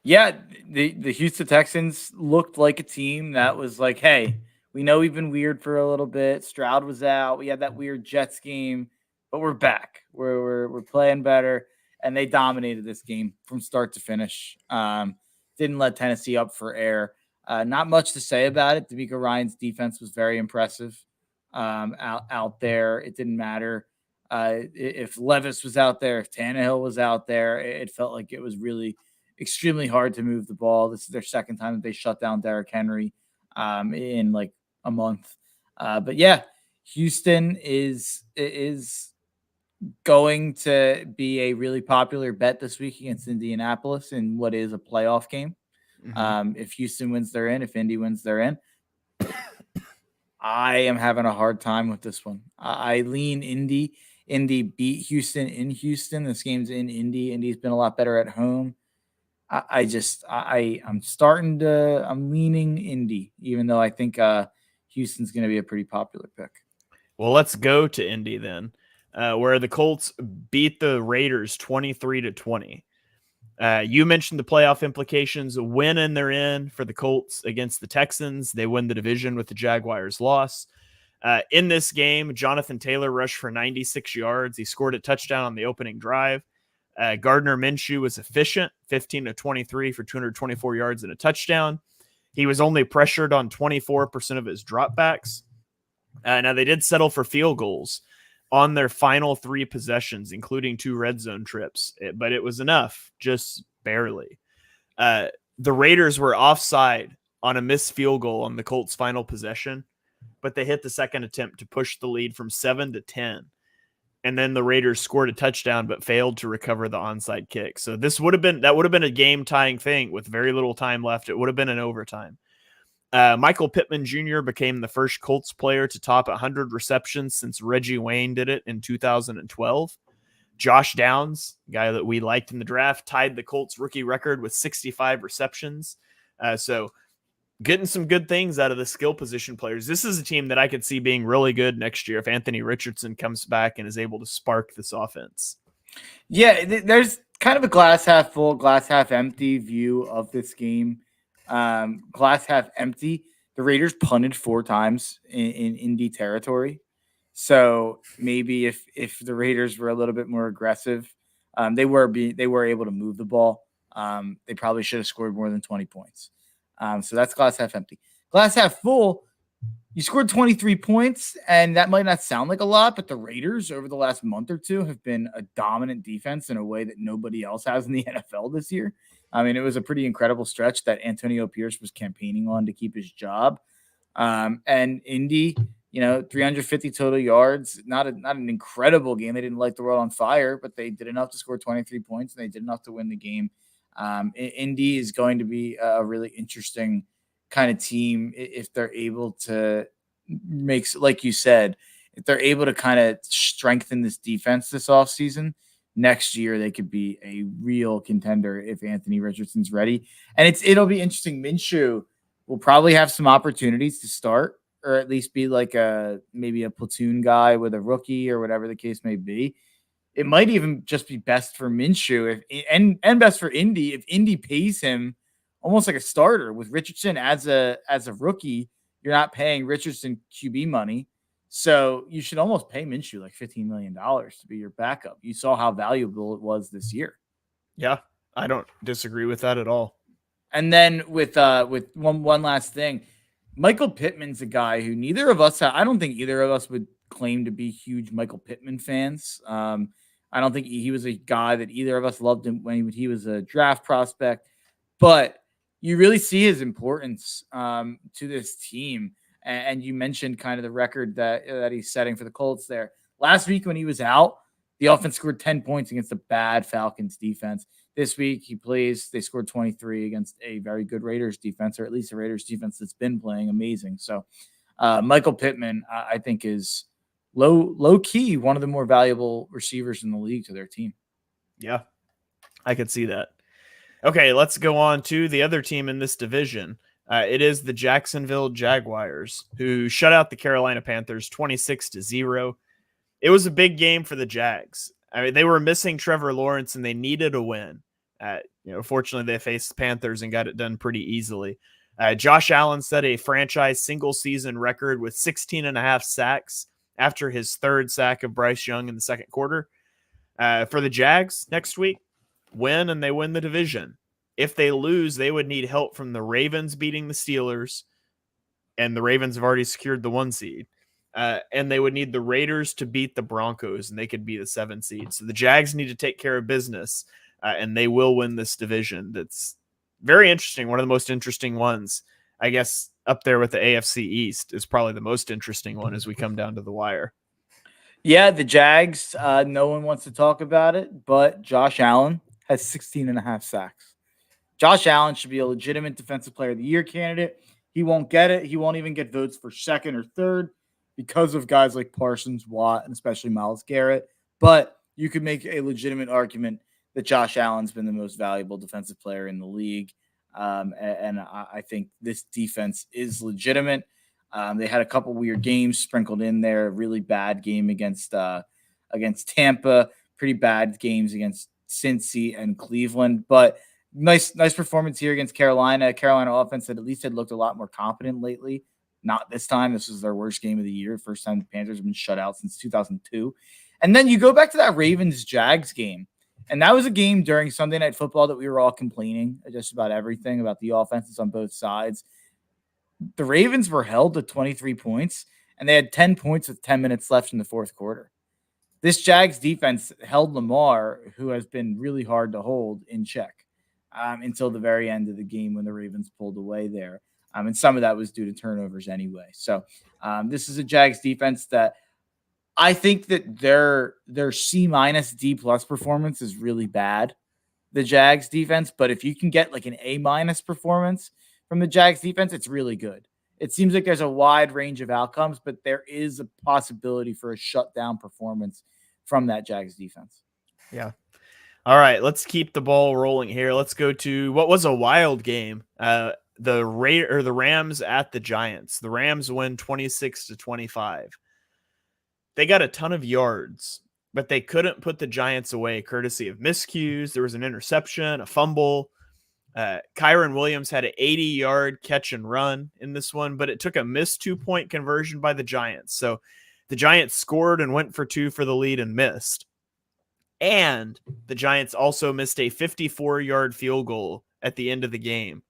Yeah, the Houston Texans looked like a team that was like, hey, we know we've been weird for a little bit. Stroud was out. We had that weird Jets game, but we're back. We're playing better, and they dominated this game from start to finish. Didn't let Tennessee up for air. Not much to say about it. D'Amico Ryan's defense was very impressive out there. It didn't matter if Levis was out there, if Tannehill was out there. It felt like it was really extremely hard to move the ball. This is their second time that they shut down Derrick Henry in like a month. But yeah, Houston is going to be a really popular bet this week against Indianapolis in what is a playoff game. If Houston wins, they're in. If Indy wins, they're in. I am having a hard time with this one. I lean Indy. Indy beat Houston in Houston. This game's in Indy. Indy's been a lot better at home. I'm leaning Indy, even though I think Houston's going to be a pretty popular pick. Well, let's go to Indy then, where the Colts beat the Raiders 23-20. You mentioned the playoff implications. A win and they're in for the Colts against the Texans. They win the division with the Jaguars' loss. In this game, Jonathan Taylor rushed for 96 yards. He scored a touchdown on the opening drive. Gardner Minshew was efficient, 15-23 for 224 yards and a touchdown. He was only pressured on 24% of his dropbacks. Now, they did settle for field goals on their final 3 possessions, including 2 red zone trips, but it was enough, just barely. The Raiders were offside on a missed field goal on the Colts' final possession, but they hit the second attempt to push the lead from 7-10. And then the Raiders scored a touchdown, but failed to recover the onside kick. So that would have been a game tying thing with very little time left. It would have been an overtime. Michael Pittman Jr. became the first Colts player to top 100 receptions since Reggie Wayne did it in 2012. Josh Downs, guy that we liked in the draft, tied the Colts rookie record with 65 receptions. So getting some good things out of the skill position players. This is a team that I could see being really good next year if Anthony Richardson comes back and is able to spark this offense. Yeah, there's kind of a glass half full, glass half empty view of this game. Glass half empty. The Raiders punted 4 times in Indy territory. So maybe if the Raiders were a little bit more aggressive, they were able to move the ball. They probably should have scored more than 20 points. So that's glass half empty. Glass half full, you scored 23 points, and that might not sound like a lot, but the Raiders over the last month or two have been a dominant defense in a way that nobody else has in the NFL this year. I mean, it was a pretty incredible stretch that Antonio Pierce was campaigning on to keep his job. And Indy, 350 total yards, not an incredible game. They didn't light the world on fire, but they did enough to score 23 points, and they did enough to win the game. Indy is going to be a really interesting kind of team if they're able to like you said, if they're able to kind of strengthen this defense this offseason. Next year, they could be a real contender if Anthony Richardson's ready. And it'll be interesting. Minshew will probably have some opportunities to start, or at least be like maybe a platoon guy with a rookie or whatever the case may be. It might even just be best for Minshew and best for Indy if Indy pays him almost like a starter with Richardson as a rookie. You're not paying Richardson QB money. So you should almost pay Minshew like $15 million to be your backup. You saw how valuable it was this year. Yeah, I don't disagree with that at all. And then with one last thing, Michael Pittman's a guy who neither of us, I don't think either of us would claim to be huge Michael Pittman fans. I don't think he was a guy that either of us loved him when he was a draft prospect, but you really see his importance to this team. And you mentioned kind of the record that he's setting for the Colts there. Last week when he was out, the offense scored 10 points against a bad Falcons defense. This week they scored 23 against a very good Raiders defense, or at least a Raiders defense that's been playing amazing. So Michael Pittman, I think, is low key one of the more valuable receivers in the league to their team. Yeah, I could see that. Okay, let's go on to the other team in this division. It is the Jacksonville Jaguars, who shut out the Carolina Panthers 26-0. It was a big game for the Jags. I mean, they were missing Trevor Lawrence, and they needed a win. Fortunately, they faced the Panthers and got it done pretty easily. Josh Allen set a franchise single-season record with 16.5 sacks after his 3rd sack of Bryce Young in the second quarter. For the Jags next week, win, and they win the division. If they lose, they would need help from the Ravens beating the Steelers, and the Ravens have already secured the 1 seed. And they would need the Raiders to beat the Broncos, and they could be the 7 seed. So the Jags need to take care of business. and they will win this division. That's very interesting. One of the most interesting ones, I guess, up there with the AFC East is probably the most interesting one as we come down to the wire. Yeah, the Jags, no one wants to talk about it, but Josh Allen has 16 and a half sacks. Josh Allen should be a legitimate defensive player of the year candidate. He won't get it. He won't even get votes for second or third because of guys like Parsons, Watt, and especially Myles Garrett. But you could make a legitimate argument that Josh Allen's been the most valuable defensive player in the league. And I think this defense is legitimate. They had a couple weird games sprinkled in there. A really bad game against Tampa. Pretty bad games against Cincy and Cleveland. But nice performance here against Carolina. Carolina offense that at least had looked a lot more competent lately. Not this time. This was their worst game of the year. First time the Panthers have been shut out since 2002. And then you go back to that Ravens-Jags game. And that was a game during Sunday Night Football that we were all complaining just about everything, about the offenses on both sides. The Ravens were held to 23 points, and they had 10 points with 10 minutes left in the fourth quarter. This Jags defense held Lamar, who has been really hard to hold, in check until the very end of the game when the Ravens pulled away there. And some of that was due to turnovers anyway. So this is a Jags defense that I think that their C- D+ performance is really bad, the Jags defense. But if you can get like an A- performance from the Jags defense, it's really good. It seems like there's a wide range of outcomes, but there is a possibility for a shutdown performance from that Jags defense. Yeah. All right, let's keep the ball rolling here. Let's go to what was a wild game. The Rams at the Giants. The Rams win 26-25. They got a ton of yards, but they couldn't put the Giants away courtesy of miscues. There was an interception, a fumble. Kyron Williams had an 80-yard catch and run in this one, but it took a missed 2-point conversion by the Giants. So the Giants scored and went for 2 for the lead and missed. And the Giants also missed a 54-yard field goal at the end of the game.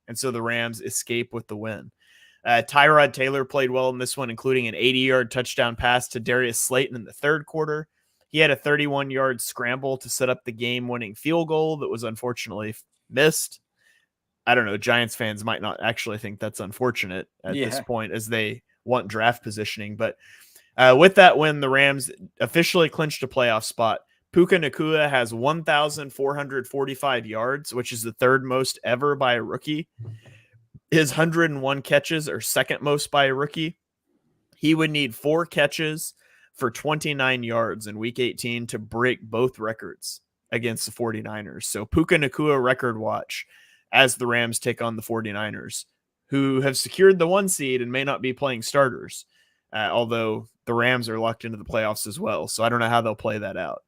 And so the Rams escape with the win. Tyrod Taylor played well in this one, including an 80-yard touchdown pass to Darius Slayton in the third quarter. He had a 31-yard scramble to set up the game-winning field goal that was unfortunately missed. I don't know. Giants fans might not actually think that's unfortunate at this point as they want draft positioning. But with that win, the Rams officially clinched a playoff spot. Puka Nacua has 1,445 yards, which is the third most ever by a rookie. His 101 catches are second most by a rookie. He would need 4 catches for 29 yards in week 18 to break both records against the 49ers. So Puka Nacua record watch as the Rams take on the 49ers, who have secured the 1 seed and may not be playing starters, although the Rams are locked into the playoffs as well. So I don't know how they'll play that out.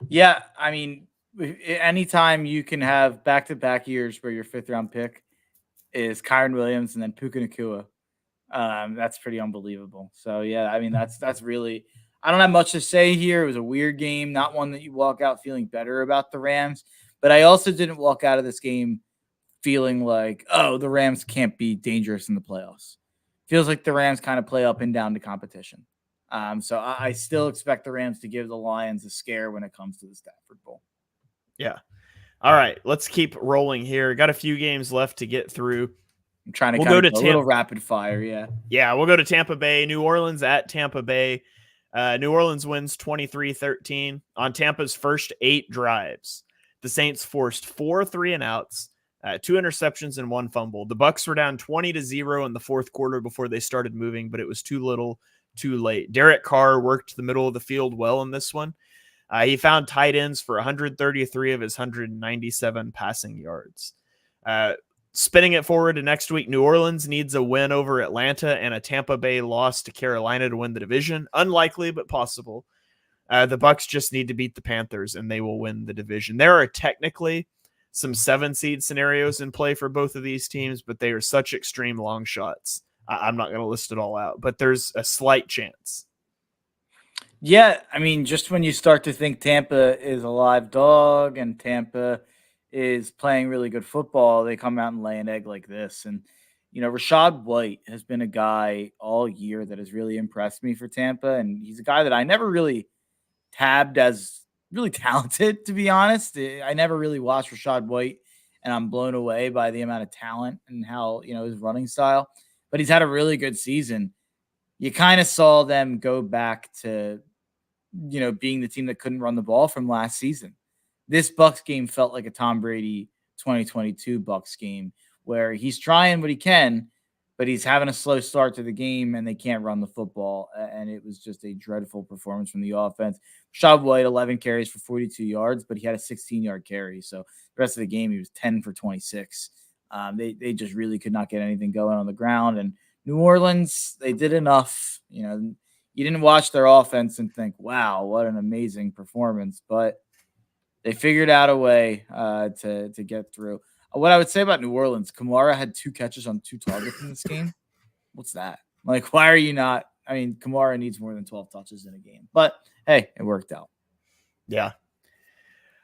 Yeah, I mean, anytime you can have back-to-back years where your 5th-round pick is Kyron Williams and then Puka Nacua, that's pretty unbelievable. So, yeah, I mean, that's really – I don't have much to say here. It was a weird game, not one that you walk out feeling better about the Rams. But I also didn't walk out of this game feeling like, oh, the Rams can't be dangerous in the playoffs. Feels like the Rams kind of play up and down to competition. So I still expect the Rams to give the Lions a scare when it comes to the Stafford Bowl. Yeah. All right, let's keep rolling here. Got a few games left to get through. I'm trying to go to a little rapid fire, Yeah, we'll go to Tampa Bay. New Orleans at Tampa Bay. New Orleans wins 23-13 on Tampa's first 8 drives. The Saints forced 4 3-and-outs, 2 interceptions, and 1 fumble. The Bucs were down 20-0 in the fourth quarter before they started moving, but it was too little, too late. Derek Carr worked the middle of the field well in this one. He found tight ends for 133 of his 197 passing yards. Spinning it forward to next week, New Orleans needs a win over Atlanta and a Tampa Bay loss to Carolina to win the division. Unlikely, but possible. The Bucs just need to beat the Panthers, and they will win the division. There are technically some 7-seed scenarios in play for both of these teams, but they are such extreme long shots. I'm not going to list it all out, but there's a slight chance. Yeah, I mean, just when you start to think Tampa is a live dog and Tampa is playing really good football, they come out and lay an egg like this. And, you know, Rachaad White has been a guy all year that has really impressed me for Tampa. And he's a guy that I never really tabbed as really talented, to be honest. I never really watched Rachaad White, and I'm blown away by the amount of talent and how, his running style. But he's had a really good season. You kind of saw them go back to, being the team that couldn't run the ball from last season. This Bucs game felt like a Tom Brady 2022 Bucs game where he's trying what he can, but he's having a slow start to the game and they can't run the football. And it was just a dreadful performance from the offense. Rachaad White, 11 carries for 42 yards, but he had a 16-yard carry. So the rest of the game, he was 10 for 26. They just really could not get anything going on the ground. And New Orleans, they did enough. You didn't watch their offense and think, wow, what an amazing performance. But they figured out a way to get through. What I would say about New Orleans, Kamara had 2 catches on 2 targets in this game. What's that? Like, why are you not? I mean, Kamara needs more than 12 touches in a game. But, hey, it worked out. Yeah.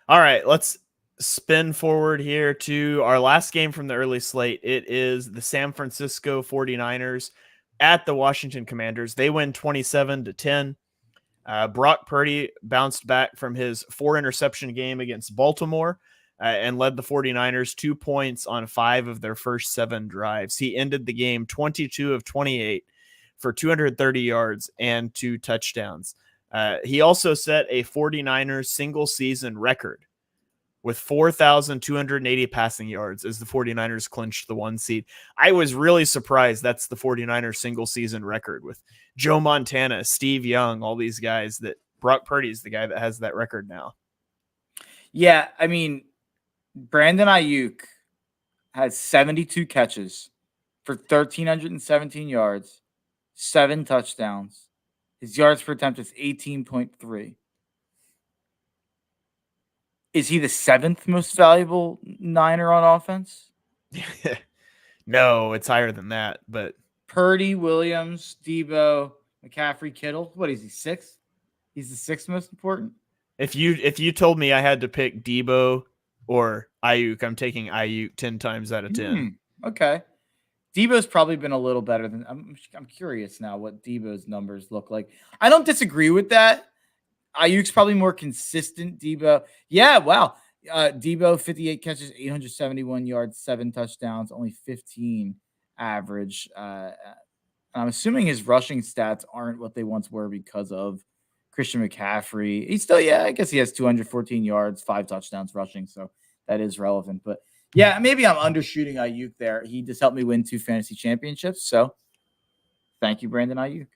All right, let's spin forward here to our last game from the early slate. It is the San Francisco 49ers at the Washington Commanders. They win 27-10. Brock Purdy bounced back from his 4-interception game against Baltimore and led the 49ers 2 points on 5 of their first 7 drives. He ended the game 22 of 28 for 230 yards and 2 touchdowns. He also set a 49ers single season record with 4,280 passing yards as the 49ers clinched the 1 seed. I was really surprised that's the 49ers single season record with Joe Montana, Steve Young, all these guys, that Brock Purdy is the guy that has that record now. Yeah, I mean, Brandon Ayuk had 72 catches for 1,317 yards, 7 touchdowns. His yards per attempt is 18.3. Is he the 7th most valuable Niner on offense? No, it's higher than that. But Purdy, Williams, Debo, McCaffrey, Kittle. What is he, 6th? He's the 6th most important. If you told me I had to pick Debo or Ayuk, I'm taking Ayuk 10 times out of 10. Okay. Debo's probably been a little better than I'm curious now what Debo's numbers look like. I don't disagree with that. Ayuk's probably more consistent. Debo. Yeah, wow. Debo, 58 catches, 871 yards, 7 touchdowns, only 15 average. I'm assuming his rushing stats aren't what they once were because of Christian McCaffrey. He's still, I guess he has 214 yards, 5 touchdowns rushing, so that is relevant. But yeah, maybe I'm undershooting Ayuk there. He just helped me win 2 fantasy championships, so thank you, Brandon Ayuk.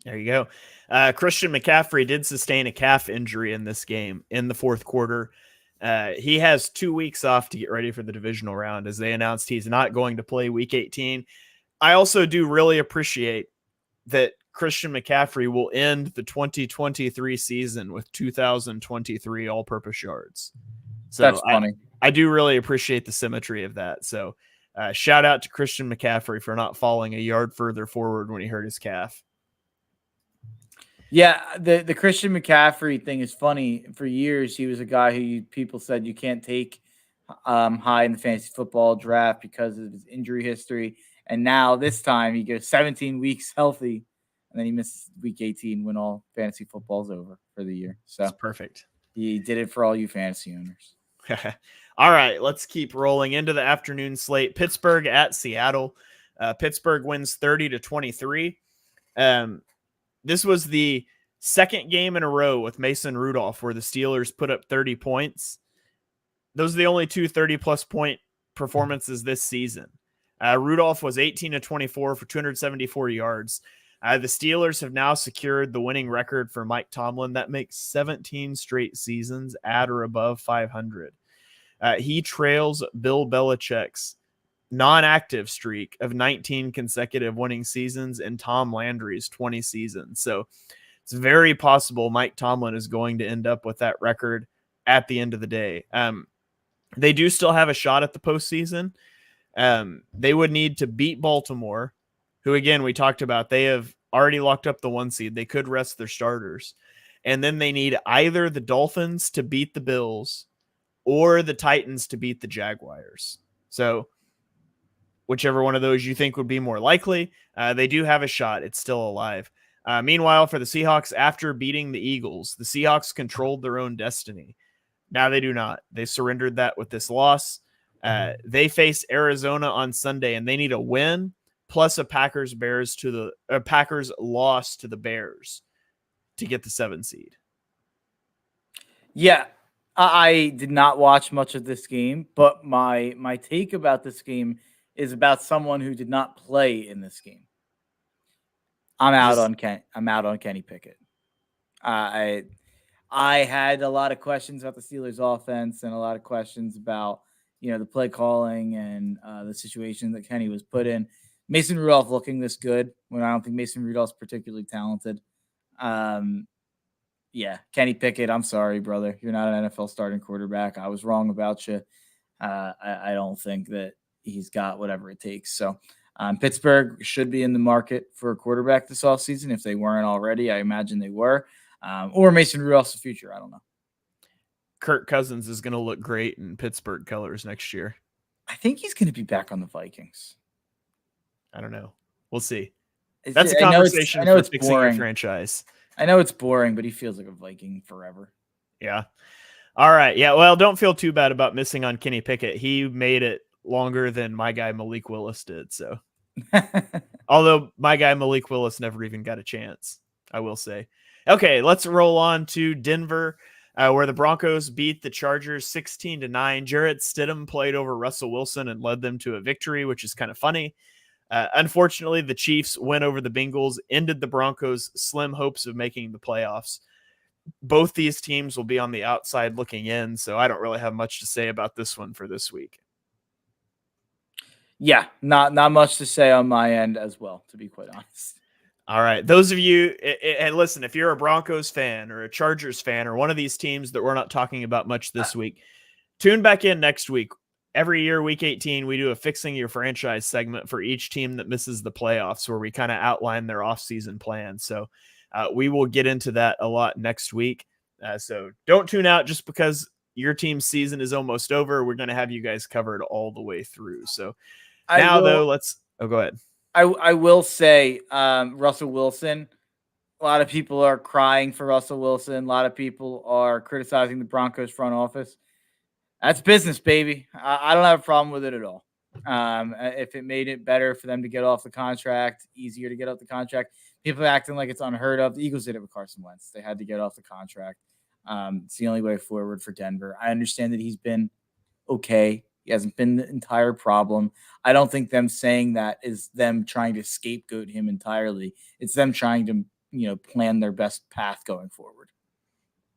There you go. Christian McCaffrey did sustain a calf injury in this game in the 4th quarter. He has 2 weeks off to get ready for the divisional round, as they announced he's not going to play week 18. I also do really appreciate that Christian McCaffrey will end the 2023 season with 2,023 all-purpose yards. So that's funny. I do really appreciate the symmetry of that. So shout out to Christian McCaffrey for not falling a yard further forward when he hurt his calf. Yeah, the Christian McCaffrey thing is funny. For years, he was a guy who people said you can't take high in the fantasy football draft because of his injury history. And now this time he goes 17 weeks healthy, and then he misses week 18 when all fantasy football's over for the year. So that's perfect. He did it for all you fantasy owners. All right, let's keep rolling into the afternoon slate. Pittsburgh at Seattle. Pittsburgh wins 30-23. This was the 2nd game in a row with Mason Rudolph where the Steelers put up 30 points. Those are the only 2 30-plus point performances this season. Rudolph was 18-24 for 274 yards. The Steelers have now secured the winning record for Mike Tomlin. That makes 17 straight seasons at or above 500. He trails Bill Belichick's non-active streak of 19 consecutive winning seasons and Tom Landry's 20 seasons. So it's very possible Mike Tomlin is going to end up with that record at the end of the day. They do still have a shot at the postseason. They would need to beat Baltimore, who, again, we talked about, they have already locked up the 1 seed. They could rest their starters. And then they need either the Dolphins to beat the Bills or the Titans to beat the Jaguars. So whichever one of those you think would be more likely, they do have a shot. It's still alive. Meanwhile, for the Seahawks, after beating the Eagles, the Seahawks controlled their own destiny. Now they do not. They surrendered that with this loss. They face Arizona on Sunday, and they need a win plus a Packers loss to the Bears to get the 7 seed. Yeah, I did not watch much of this game, but my take about this game is about someone who did not play in this game. I'm out on Kenny Pickett. I had a lot of questions about the Steelers offense and a lot of questions about, the play calling and the situation that Kenny was put in. Mason Rudolph looking this good when I don't think Mason Rudolph's particularly talented. Yeah, Kenny Pickett, I'm sorry, brother. You're not an NFL starting quarterback. I was wrong about you. I don't think that he's got whatever it takes. So Pittsburgh should be in the market for a quarterback this offseason. If they weren't already, I imagine they were. Or Mason Rudolph's the future. I don't know. Kirk Cousins is going to look great in Pittsburgh colors next year. I think he's going to be back on the Vikings. I don't know. We'll see. That's a conversation for fixing your franchise. I know it's boring, but he feels like a Viking forever. Yeah. All right. Yeah. Well, don't feel too bad about missing on Kenny Pickett. He made it longer than my guy Malik Willis did. So, although my guy Malik Willis never even got a chance, I will say. Okay, let's roll on to Denver, where the Broncos beat the Chargers 16-9. Jarrett Stidham played over Russell Wilson and led them to a victory, which is kind of funny. Unfortunately, the Chiefs win over the Bengals, ended the Broncos' slim hopes of making the playoffs. Both these teams will be on the outside looking in, so I don't really have much to say about this one for this week. Yeah, not much to say on my end as well, to be quite honest. All right. Those of you, and listen, if you're a Broncos fan or a Chargers fan or one of these teams that we're not talking about much this week, tune back in next week. Every year, week 18, we do a Fixing Your Franchise segment for each team that misses the playoffs where we kind of outline their offseason plan. So we will get into that a lot next week. So don't tune out just because your team's season is almost over. We're going to have you guys covered all the way through. So go ahead. I will say Russell Wilson. A lot of people are crying for Russell Wilson. A lot of people are criticizing the Broncos front office. That's business, baby. I don't have a problem with it at all. If it made it better for them to get off the contract, easier to get off the contract, people acting like it's unheard of. The Eagles did it with Carson Wentz. They had to get off the contract. It's the only way forward for Denver. I understand that he's been okay. He hasn't been the entire problem. I don't think them saying that is them trying to scapegoat him entirely. It's them trying to, plan their best path going forward.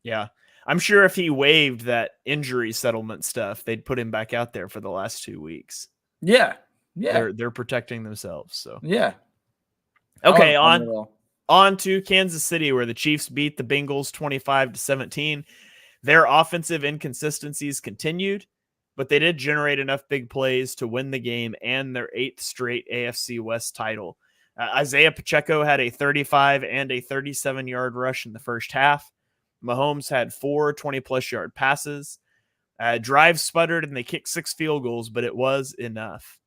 Yeah. I'm sure if he waived that injury settlement stuff, they'd put him back out there for the last 2 weeks. Yeah. They're protecting themselves. So yeah. Okay, on to Kansas City, where the Chiefs beat the Bengals 25-17. Their offensive inconsistencies continued, but they did generate enough big plays to win the game and their 8th straight AFC West title. Isaiah Pacheco had a 35 and a 37-yard rush in the first half. Mahomes had 4 20-plus yard passes. Drive sputtered, and they kicked 6 field goals, but it was enough.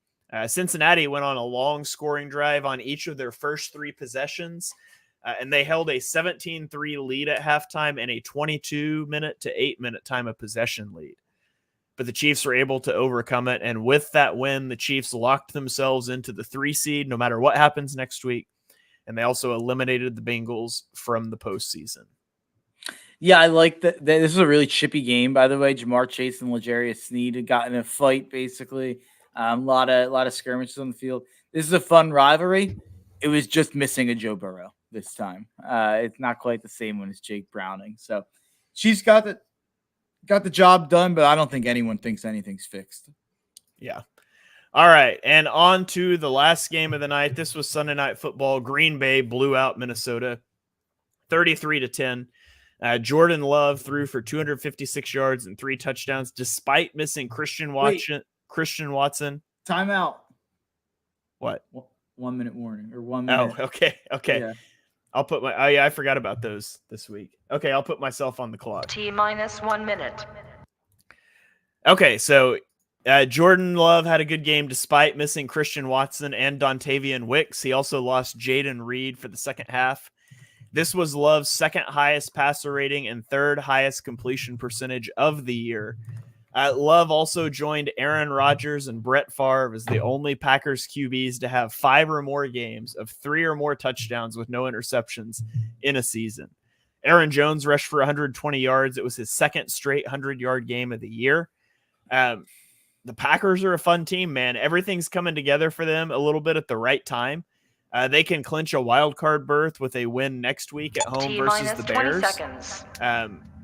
Cincinnati went on a long scoring drive on each of their first 3 possessions, and they held a 17-3 lead at halftime and a 22-minute to 8-minute time of possession lead. But the Chiefs were able to overcome it, and with that win, the Chiefs locked themselves into the 3 seed no matter what happens next week, and they also eliminated the Bengals from the postseason. Yeah, I like that. This was a really chippy game, by the way. Jamar Chase and L'Jarius Sneed had gotten in a fight, basically. A lot of skirmishes on the field. This is a fun rivalry. It was just missing a Joe Burrow this time. It's not quite the same one as Jake Browning. So Chiefs got the job done, but I don't think anyone thinks anything's fixed. Yeah. All right, and on to the last game of the night. This was Sunday Night Football. Green Bay blew out Minnesota 33-10. Jordan Love threw for 256 yards and 3 touchdowns, despite missing Christian Watson. Timeout. What? 1 minute warning or 1 minute. Oh, okay. Yeah. I'll put I forgot about those this week. Okay, I'll put myself on the clock. T-1 minute. Okay, so Jordan Love had a good game despite missing Christian Watson and Dontavian Wicks. He also lost Jaden Reed for the second half. This was Love's second highest passer rating and third highest completion percentage of the year. Love also joined Aaron Rodgers and Brett Favre as the only Packers QBs to have 5 or more games of 3 or more touchdowns with no interceptions in a season. Aaron Jones rushed for 120 yards. It was his second straight 100-yard game of the year. The Packers are a fun team, man. Everything's coming together for them a little bit at the right time. They can clinch a wild card berth with a win next week at home versus the Bears.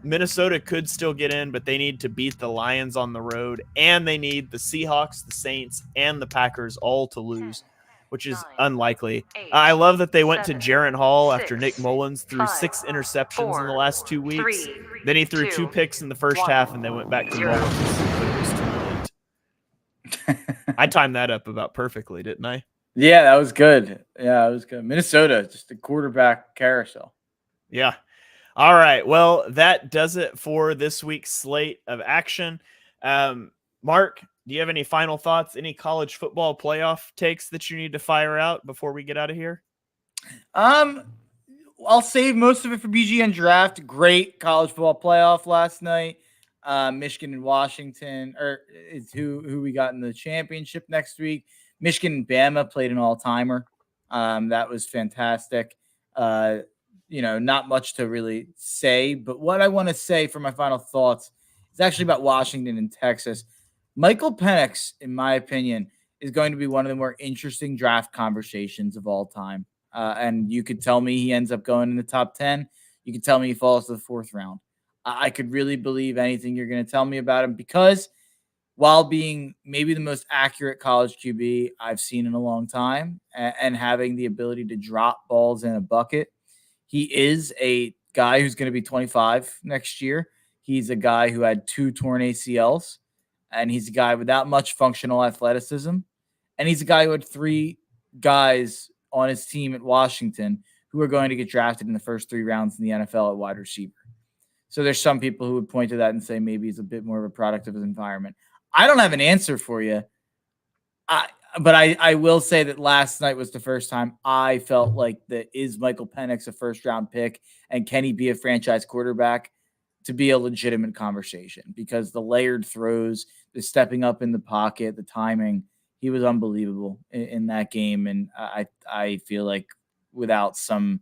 Minnesota could still get in, but they need to beat the Lions on the road, and they need the Seahawks, the Saints, and the Packers all to lose, which is unlikely. I love that they went to Jaron Hall after Nick Mullins threw 6 interceptions in the last 2 weeks. Then he threw 2 picks in the first half, and they went back to Mullins, but it was too late. I timed that up about perfectly, didn't I? Yeah, that was good. Yeah, it was good. Minnesota, just a quarterback carousel. Yeah. All right. Well, that does it for this week's slate of action. Mark, do you have any final thoughts? Any college football playoff takes that you need to fire out before we get out of here? I'll save most of it for BGN draft. Great college football playoff last night. Michigan and Washington, or is who we got in the championship next week. Michigan and Bama played an all-timer. That was fantastic. Not much to really say, but what I want to say for my final thoughts is actually about Washington and Texas. Michael Penix, in my opinion, is going to be one of the more interesting draft conversations of all time. And you could tell me he ends up going in the top 10. You could tell me he falls to the 4th round. I could really believe anything you're going to tell me about him because while being maybe the most accurate college QB I've seen in a long time and having the ability to drop balls in a bucket, he is a guy who's going to be 25 next year. He's a guy who had 2 torn ACLs, and he's a guy without much functional athleticism. And he's a guy who had 3 guys on his team at Washington who are going to get drafted in the first 3 rounds in the NFL at wide receiver. So there's some people who would point to that and say maybe he's a bit more of a product of his environment. I don't have an answer for you. But I will say that last night was the first time I felt like is Michael Penix a first-round pick, and can he be a franchise quarterback, to be a legitimate conversation, because the layered throws, the stepping up in the pocket, the timing, he was unbelievable in that game. And I feel like without some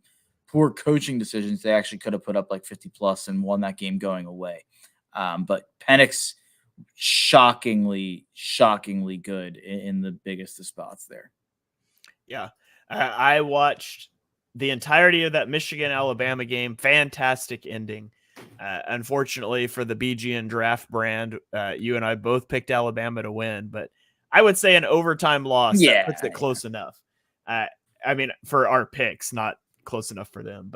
poor coaching decisions, they actually could have put up like 50+ and won that game going away. But Penix, shockingly good in the biggest of spots there. Yeah. I watched the entirety of that Michigan-Alabama game. Fantastic ending. Unfortunately for the BGN draft brand, you and I both picked Alabama to win, but I would say an overtime loss that puts it close enough. I mean, for our picks, not close enough for them.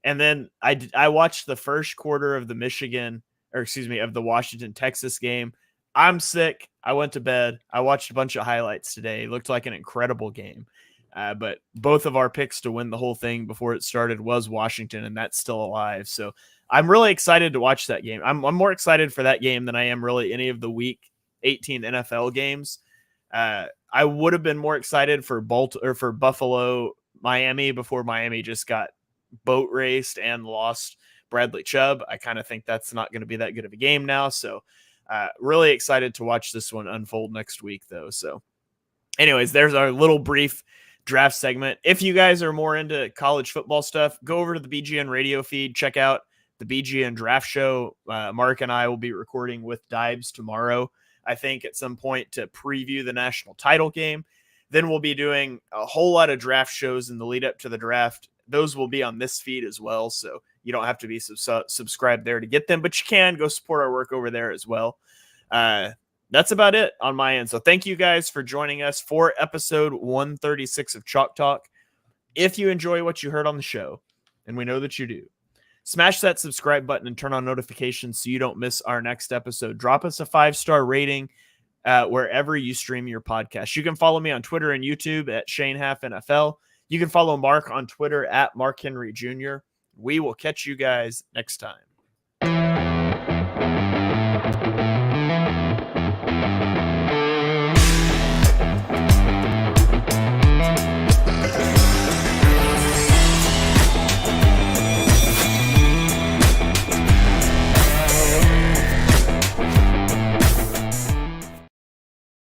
And then I watched the first quarter of the of the Washington, Texas game. I'm sick. I went to bed. I watched a bunch of highlights today. It looked like an incredible game. But both of our picks to win the whole thing before it started was Washington, and that's still alive. So I'm really excited to watch that game. I'm more excited for that game than I am really any of the week 18 NFL games. I would have been more excited for Buffalo, Miami before Miami just got boat raced and lost Bradley Chubb. I kind of think that's not going to be that good of a game now. So really excited to watch this one unfold next week, though. So anyways, there's our little brief draft segment. If you guys are more into college football stuff, go over to the BGN radio feed, check out the BGN draft show. Mark and I will be recording with Dibes tomorrow, I think, at some point to preview the national title game. Then we'll be doing a whole lot of draft shows in the lead up to the draft. Those will be on this feed as well, so you don't have to be subscribed there to get them, but you can go support our work over there as well. That's about it on my end. So thank you guys for joining us for episode 136 of Chalk Talk. If you enjoy what you heard on the show, and we know that you do, smash that subscribe button and turn on notifications so you don't miss our next episode. Drop us a 5-star rating wherever you stream your podcast. You can follow me on Twitter and YouTube at ShaneHalfNFL. You can follow Mark on Twitter at Mark Henry Jr. We will catch you guys next time.